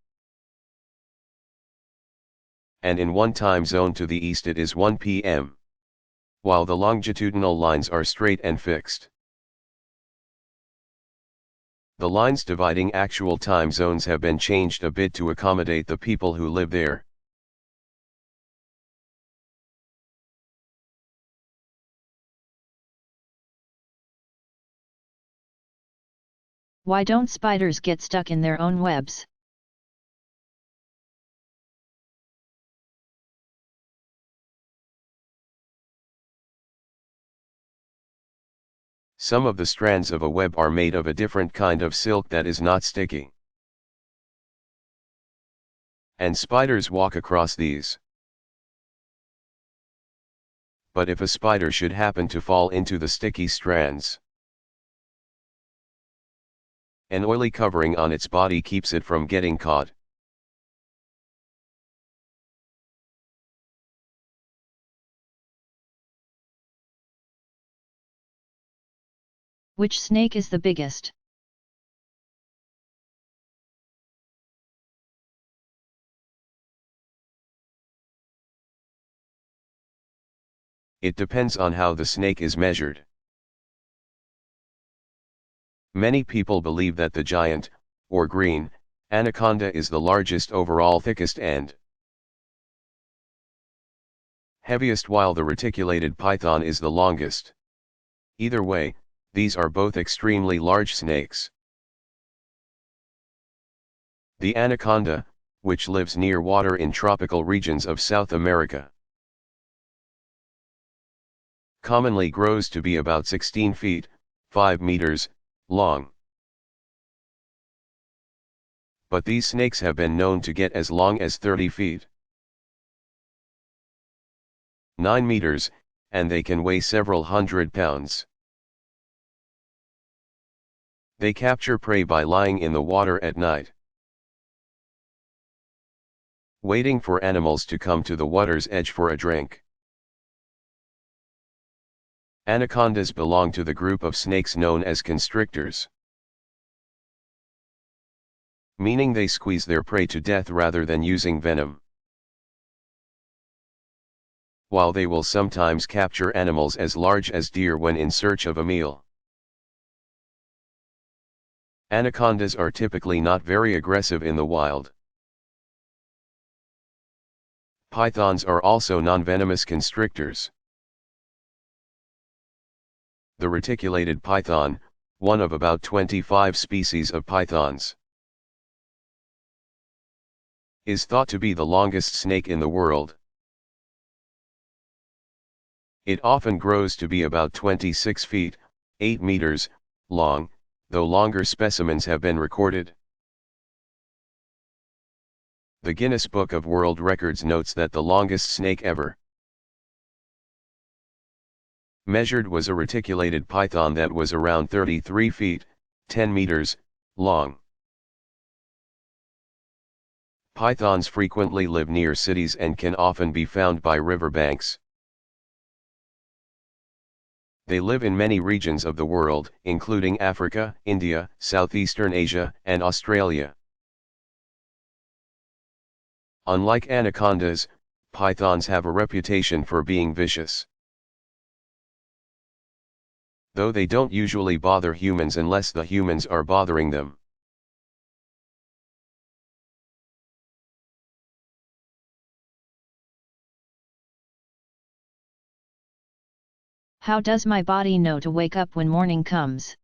Speaker 2: And in one time zone to the east it is 1 p.m. While the longitudinal lines are straight and fixed. The lines dividing actual time zones have been changed a bit to accommodate the people who live there.
Speaker 1: Why don't spiders get stuck in their own webs?
Speaker 2: Some of the strands of a web are made of a different kind of silk that is not sticky. And spiders walk across these. But if a spider should happen to fall into the sticky strands, an oily covering on its body keeps it from getting caught.
Speaker 1: Which snake is the biggest?
Speaker 2: It depends on how the snake is measured. Many people believe that the giant, or green, anaconda is the largest overall, thickest and heaviest, while the reticulated python is the longest. Either way, these are both extremely large snakes. The anaconda, which lives near water in tropical regions of South America, commonly grows to be about 16 feet, 5 meters, long. But these snakes have been known to get as long as 30 feet, 9 meters, and they can weigh several hundred pounds. They capture prey by lying in the water at night, waiting for animals to come to the water's edge for a drink. Anacondas belong to the group of snakes known as constrictors, meaning they squeeze their prey to death rather than using venom. While they will sometimes capture animals as large as deer when in search of a meal. Anacondas are typically not very aggressive in the wild. Pythons are also non-venomous constrictors. The reticulated python, one of about 25 species of pythons, is thought to be the longest snake in the world. It often grows to be about 26 feet, 8 meters, long, though longer specimens have been recorded. The Guinness Book of World Records notes that the longest snake ever measured was a reticulated python that was around 33 feet, 10 meters, long. Pythons frequently live near cities and can often be found by riverbanks. They live in many regions of the world, including Africa, India, Southeastern Asia, and Australia. Unlike anacondas, pythons have a reputation for being vicious. Though they don't usually bother humans unless the humans are bothering them.
Speaker 1: How does my body know to wake up when morning comes?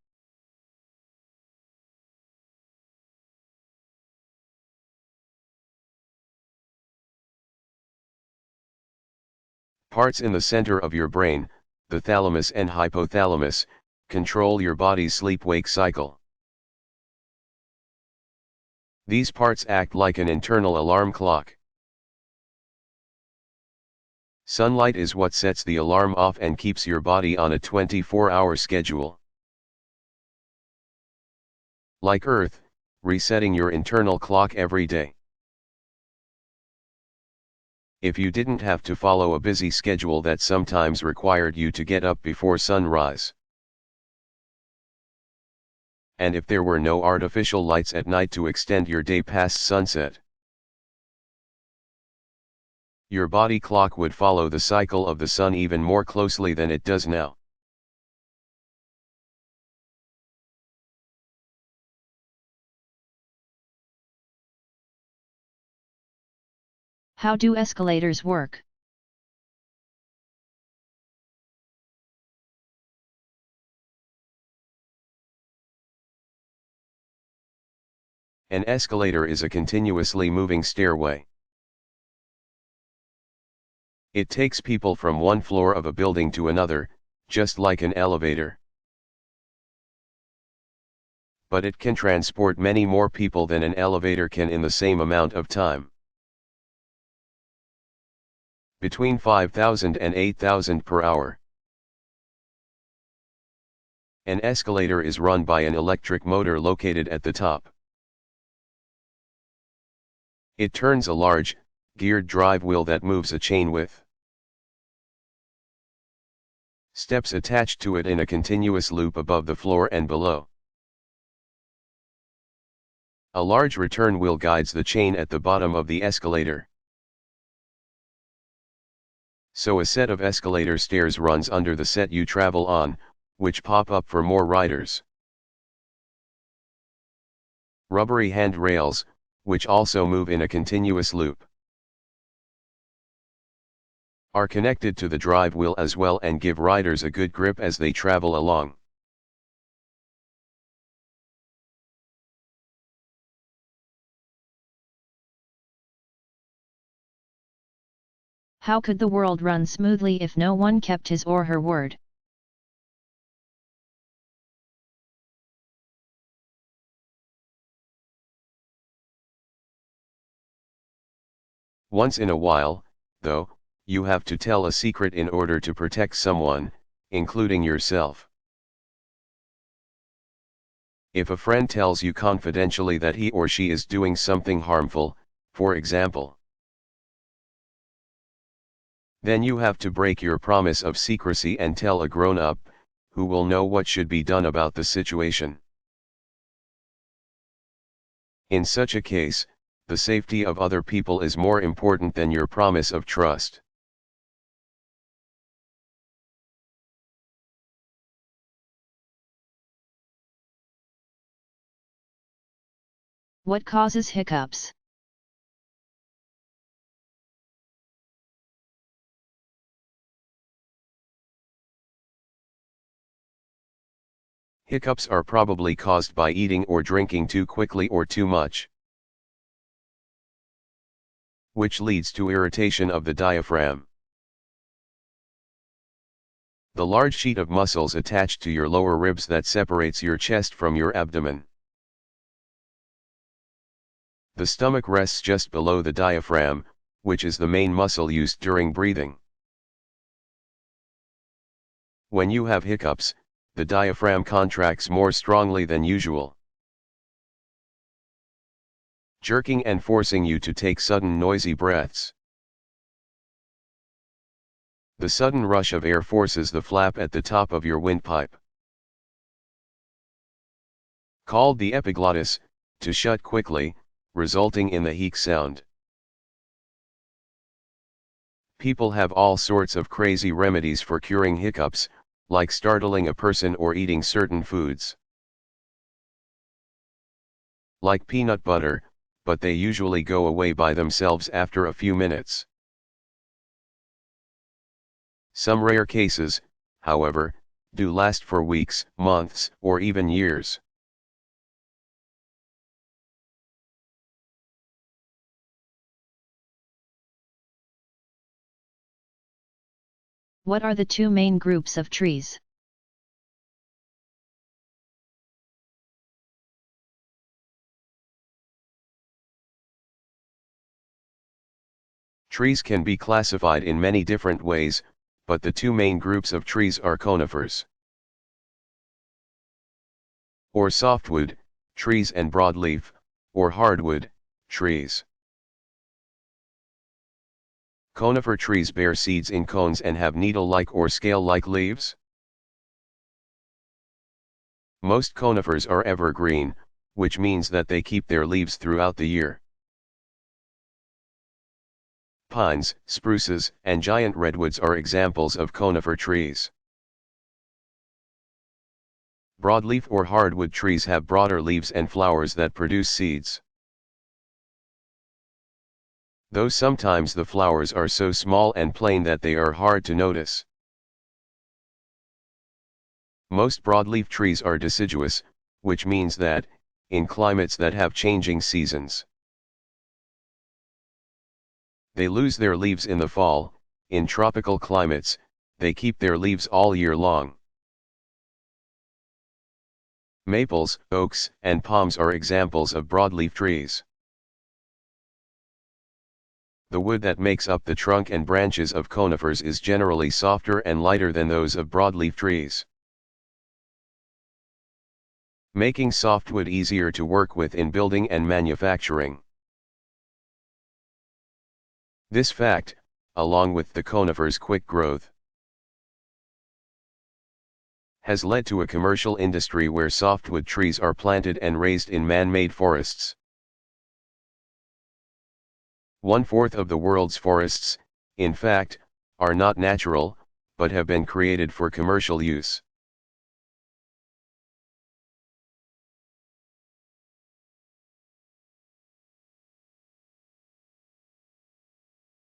Speaker 2: Parts in the center of your brain, the thalamus and hypothalamus, control your body's sleep-wake cycle. These parts act like an internal alarm clock. Sunlight is what sets the alarm off and keeps your body on a 24-hour schedule. Like Earth, resetting your internal clock every day. If you didn't have to follow a busy schedule that sometimes required you to get up before sunrise. And if there were no artificial lights at night to extend your day past sunset. Your body clock would follow the cycle of the sun even more closely than it does now.
Speaker 1: How do escalators work?
Speaker 2: An escalator is a continuously moving stairway. It takes people from one floor of a building to another, just like an elevator. But it can transport many more people than an elevator can in the same amount of time. Between 5,000 and 8,000 per hour. An escalator is run by an electric motor located at the top. It turns a large, geared drive wheel that moves a chain with steps attached to it in a continuous loop above the floor and below. A large return wheel guides the chain at the bottom of the escalator. So a set of escalator stairs runs under the set you travel on, which pop up for more riders. Rubbery handrails, which also move in a continuous loop, are connected to the drive wheel as well and give riders a good grip as they travel along.
Speaker 1: How could the world run smoothly if no one kept his or her word?
Speaker 2: Once in a while, though, you have to tell a secret in order to protect someone, including yourself. If a friend tells you confidentially that he or she is doing something harmful, for example, then you have to break your promise of secrecy and tell a grown-up, who will know what should be done about the situation. In such a case, the safety of other people is more important than your promise of trust.
Speaker 1: What causes hiccups?
Speaker 2: Hiccups are probably caused by eating or drinking too quickly or too much, which leads to irritation of the diaphragm, the large sheet of muscles attached to your lower ribs that separates your chest from your abdomen. The stomach rests just below the diaphragm, which is the main muscle used during breathing. When you have hiccups, the diaphragm contracts more strongly than usual, jerking and forcing you to take sudden noisy breaths. The sudden rush of air forces the flap at the top of your windpipe, called the epiglottis, to shut quickly, resulting in the heek sound. People have all sorts of crazy remedies for curing hiccups, like startling a person or eating certain foods, like peanut butter, but they usually go away by themselves after a few minutes. Some rare cases, however, do last for weeks, months, or even years.
Speaker 1: What are the two main groups of trees?
Speaker 2: Trees can be classified in many different ways, but the two main groups of trees are conifers, or softwood, trees, and broadleaf, or hardwood, trees. Conifer trees bear seeds in cones and have needle-like or scale-like leaves. Most conifers are evergreen, which means that they keep their leaves throughout the year. Pines, spruces, and giant redwoods are examples of conifer trees. Broadleaf or hardwood trees have broader leaves and flowers that produce seeds. Though sometimes the flowers are so small and plain that they are hard to notice. Most broadleaf trees are deciduous, which means that, in climates that have changing seasons, they lose their leaves in the fall. In tropical climates, they keep their leaves all year long. Maples, oaks, and palms are examples of broadleaf trees. The wood that makes up the trunk and branches of conifers is generally softer and lighter than those of broadleaf trees, making softwood easier to work with in building and manufacturing. This fact, along with the conifer's quick growth, has led to a commercial industry where softwood trees are planted and raised in man-made forests. 1/4 of the world's forests, in fact, are not natural, but have been created for commercial use.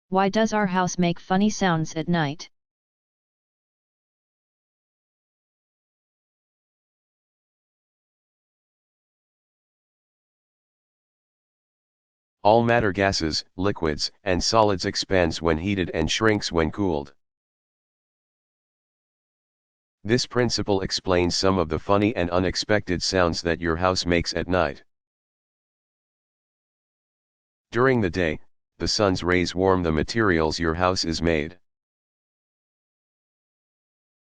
Speaker 1: Why does our house make funny sounds at night?
Speaker 2: All matter, gases, liquids, and solids expands when heated and shrinks when cooled. This principle explains some of the funny and unexpected sounds that your house makes at night. During the day, the sun's rays warm the materials your house is made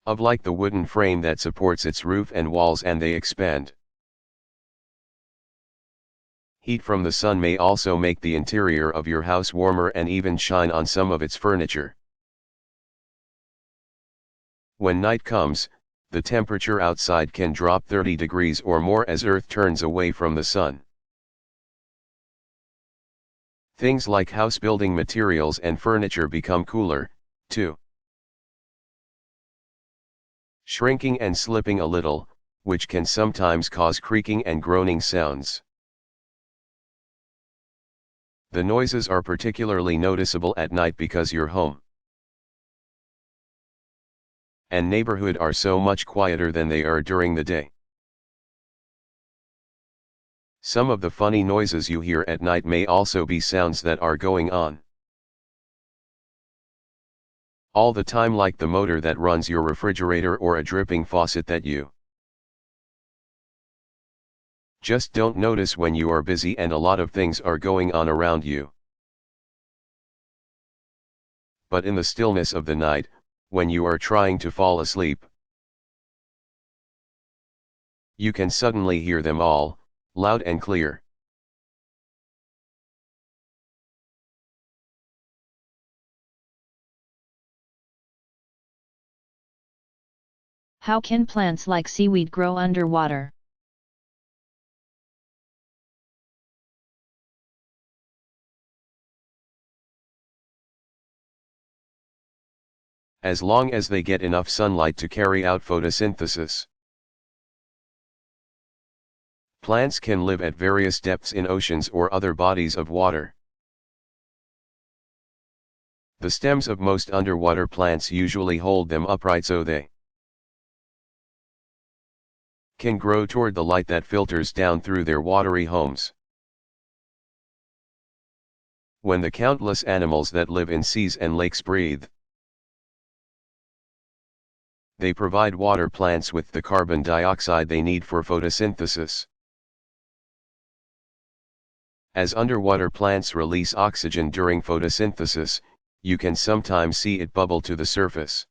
Speaker 2: of, like the wooden frame that supports its roof and walls, and they expand. Heat from the sun may also make the interior of your house warmer and even shine on some of its furniture. When night comes, the temperature outside can drop 30 degrees or more as Earth turns away from the sun. Things like house building materials and furniture become cooler, too, shrinking and slipping a little, which can sometimes cause creaking and groaning sounds. The noises are particularly noticeable at night because your home and neighborhood are so much quieter than they are during the day. Some of the funny noises you hear at night may also be sounds that are going on all the time, like the motor that runs your refrigerator or a dripping faucet that you just don't notice when you are busy and a lot of things are going on around you. But in the stillness of the night, when you are trying to fall asleep, You can suddenly hear them all, loud and clear.
Speaker 1: How can plants like seaweed grow underwater?
Speaker 2: As long as they get enough sunlight to carry out photosynthesis. Plants can live at various depths in oceans or other bodies of water. The stems of most underwater plants usually hold them upright so they can grow toward the light that filters down through their watery homes. When the countless animals that live in seas and lakes breathe, they provide water plants with the carbon dioxide they need for photosynthesis. As underwater plants release oxygen during photosynthesis, you can sometimes see it bubble to the surface.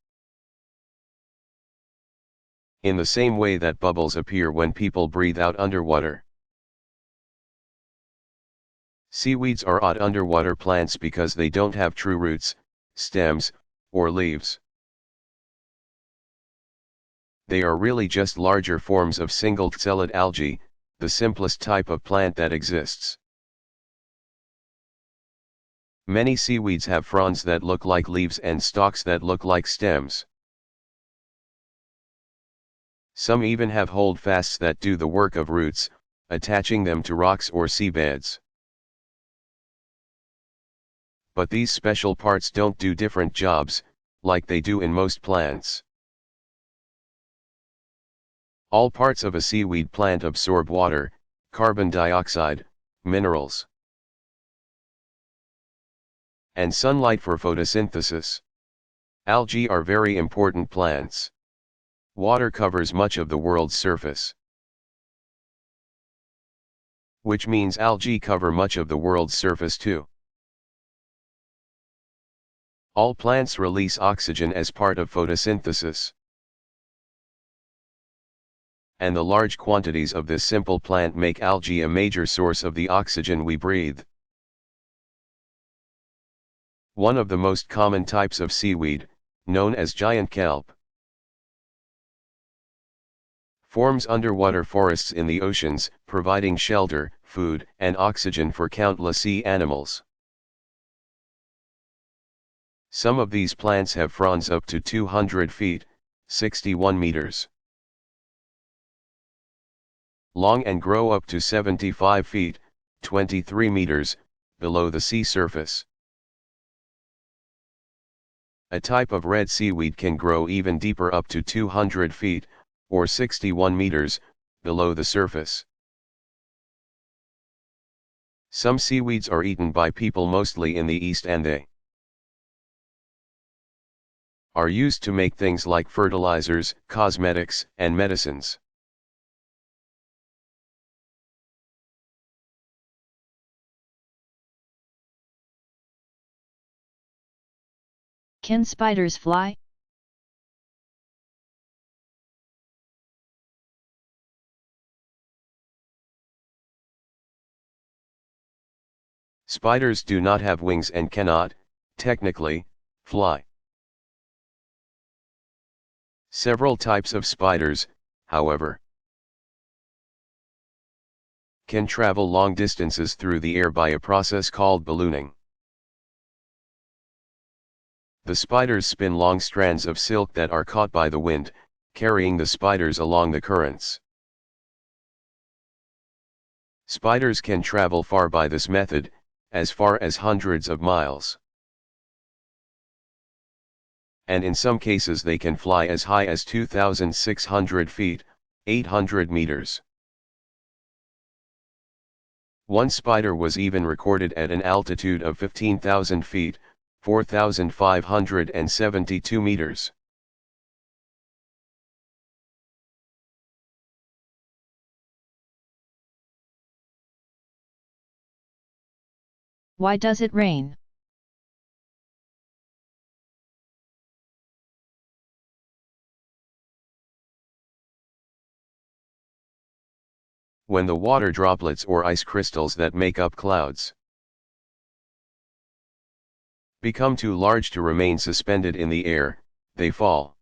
Speaker 2: In the same way that bubbles appear when people breathe out underwater. Seaweeds are odd underwater plants because they don't have true roots, stems, or leaves. They are really just larger forms of single-celled algae, the simplest type of plant that exists. Many seaweeds have fronds that look like leaves and stalks that look like stems. Some even have holdfasts that do the work of roots, attaching them to rocks or seabeds. But these special parts don't do different jobs, like they do in most plants. All parts of a seaweed plant absorb water, carbon dioxide, minerals, and sunlight for photosynthesis. Algae are very important plants. Water covers much of the world's surface, which means algae cover much of the world's surface too. All plants release oxygen as part of photosynthesis. And the large quantities of this simple plant make algae a major source of the oxygen we breathe. One of the most common types of seaweed, known as giant kelp, forms underwater forests in the oceans, providing shelter, food, and oxygen for countless sea animals. Some of these plants have fronds up to 200 feet, 61 meters, long and grow up to 75 feet, 23 meters, below the sea surface. A type of red seaweed can grow even deeper up to 200 feet, or 61 meters, below the surface. Some seaweeds are eaten by people mostly in the East and they are used to make things like fertilizers, cosmetics, and medicines.
Speaker 1: Can spiders fly?
Speaker 2: Spiders do not have wings and cannot, technically, fly. Several types of spiders, however, can travel long distances through the air by a process called ballooning. The spiders spin long strands of silk that are caught by the wind, carrying the spiders along the currents. Spiders can travel far by this method, as far as hundreds of miles. And in some cases they can fly as high as 2,600 feet, 800 meters. One spider was even recorded at an altitude of 15,000 feet, 4,572 meters.
Speaker 1: Why does it rain?
Speaker 2: when the water droplets or ice crystals that make up clouds become too large to remain suspended in the air, they fall.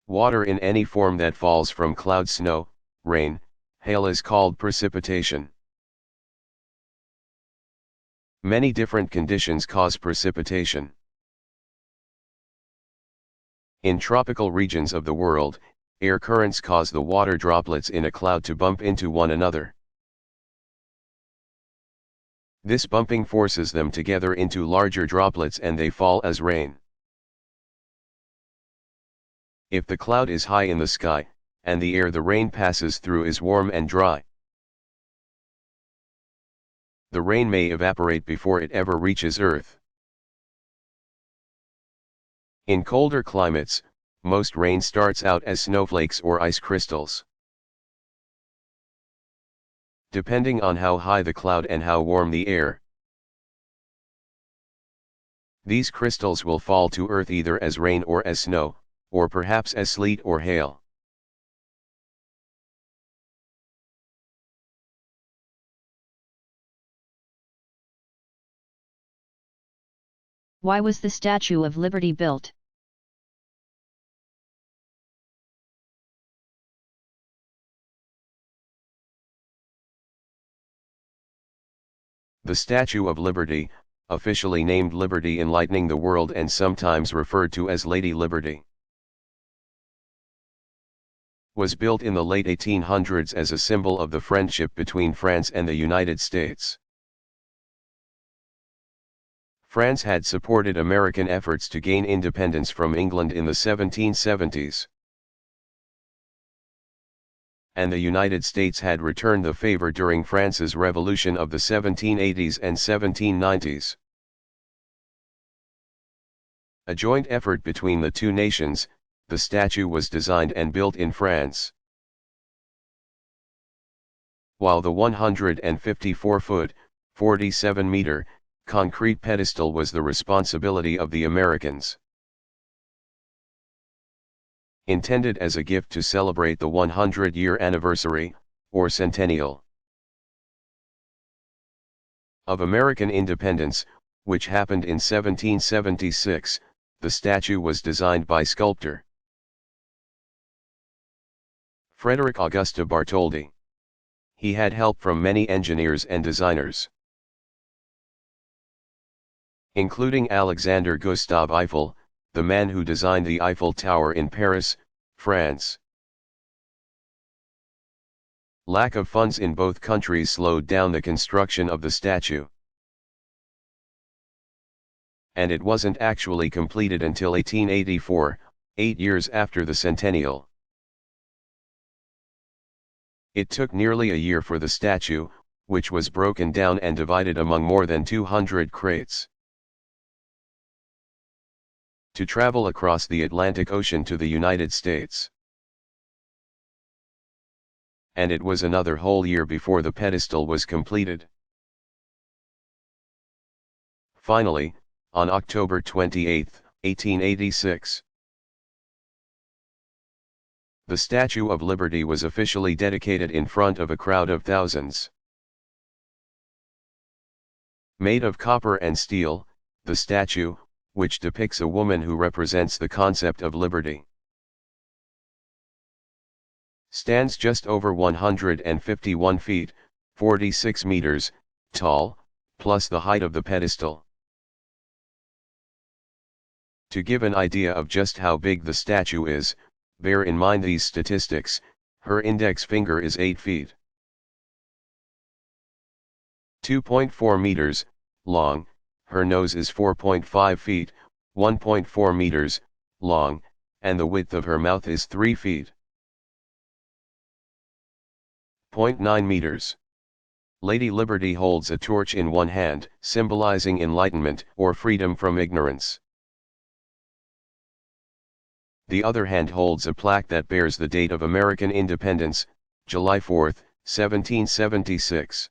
Speaker 2: Water in any form that falls from cloud, snow, rain, hail is called precipitation. Many different conditions cause precipitation. In tropical regions of the world, air currents cause the water droplets in a cloud to bump into one another. This bumping forces them together into larger droplets and they fall as rain. If the cloud is high in the sky, and the air the rain passes through is warm and dry, the rain may evaporate before it ever reaches Earth. In colder climates, most rain starts out as snowflakes or ice crystals. Depending on how high the cloud and how warm the air, these crystals will fall to Earth either as rain or as snow, or perhaps as sleet or hail.
Speaker 1: Why was the Statue of Liberty built?
Speaker 2: The Statue of Liberty, officially named Liberty Enlightening the World and sometimes referred to as Lady Liberty, was built in the late 1800s as a symbol of the friendship between France and the United States. France had supported American efforts to gain independence from England in the 1770s. And the United States had returned the favor during France's Revolution of the 1780s and 1790s. A joint effort between the two nations, the statue was designed and built in France. While the 154-foot, 47-meter, concrete pedestal was the responsibility of the Americans. Intended as a gift to celebrate the 100-year anniversary, or centennial, of American independence, which happened in 1776, the statue was designed by sculptor Frederick Augusta Bartholdi. He had help from many engineers and designers, including Alexander Gustave Eiffel, the man who designed the Eiffel Tower in Paris, France. Lack of funds in both countries slowed down the construction of the statue, and it wasn't actually completed until 1884, 8 years after the centennial. It took nearly a year for the statue, which was broken down and divided among more than 200 crates, to travel across the Atlantic Ocean to the United States. And it was another whole year before the pedestal was completed. Finally, on October 28, 1886, the Statue of Liberty was officially dedicated in front of a crowd of thousands. Made of copper and steel, the statue, which depicts a woman who represents the concept of liberty, stands just over 151 feet, 46 meters, tall, plus the height of the pedestal. To give an idea of just how big the statue is, bear in mind these statistics: her index finger is 8 feet, 2.4 meters, long, her nose is 4.5 feet, 1.4 meters, long, and the width of her mouth is 3 feet, 0.9 meters. Lady Liberty holds a torch in one hand, symbolizing enlightenment or freedom from ignorance. The other hand holds a plaque that bears the date of American independence, July 4, 1776.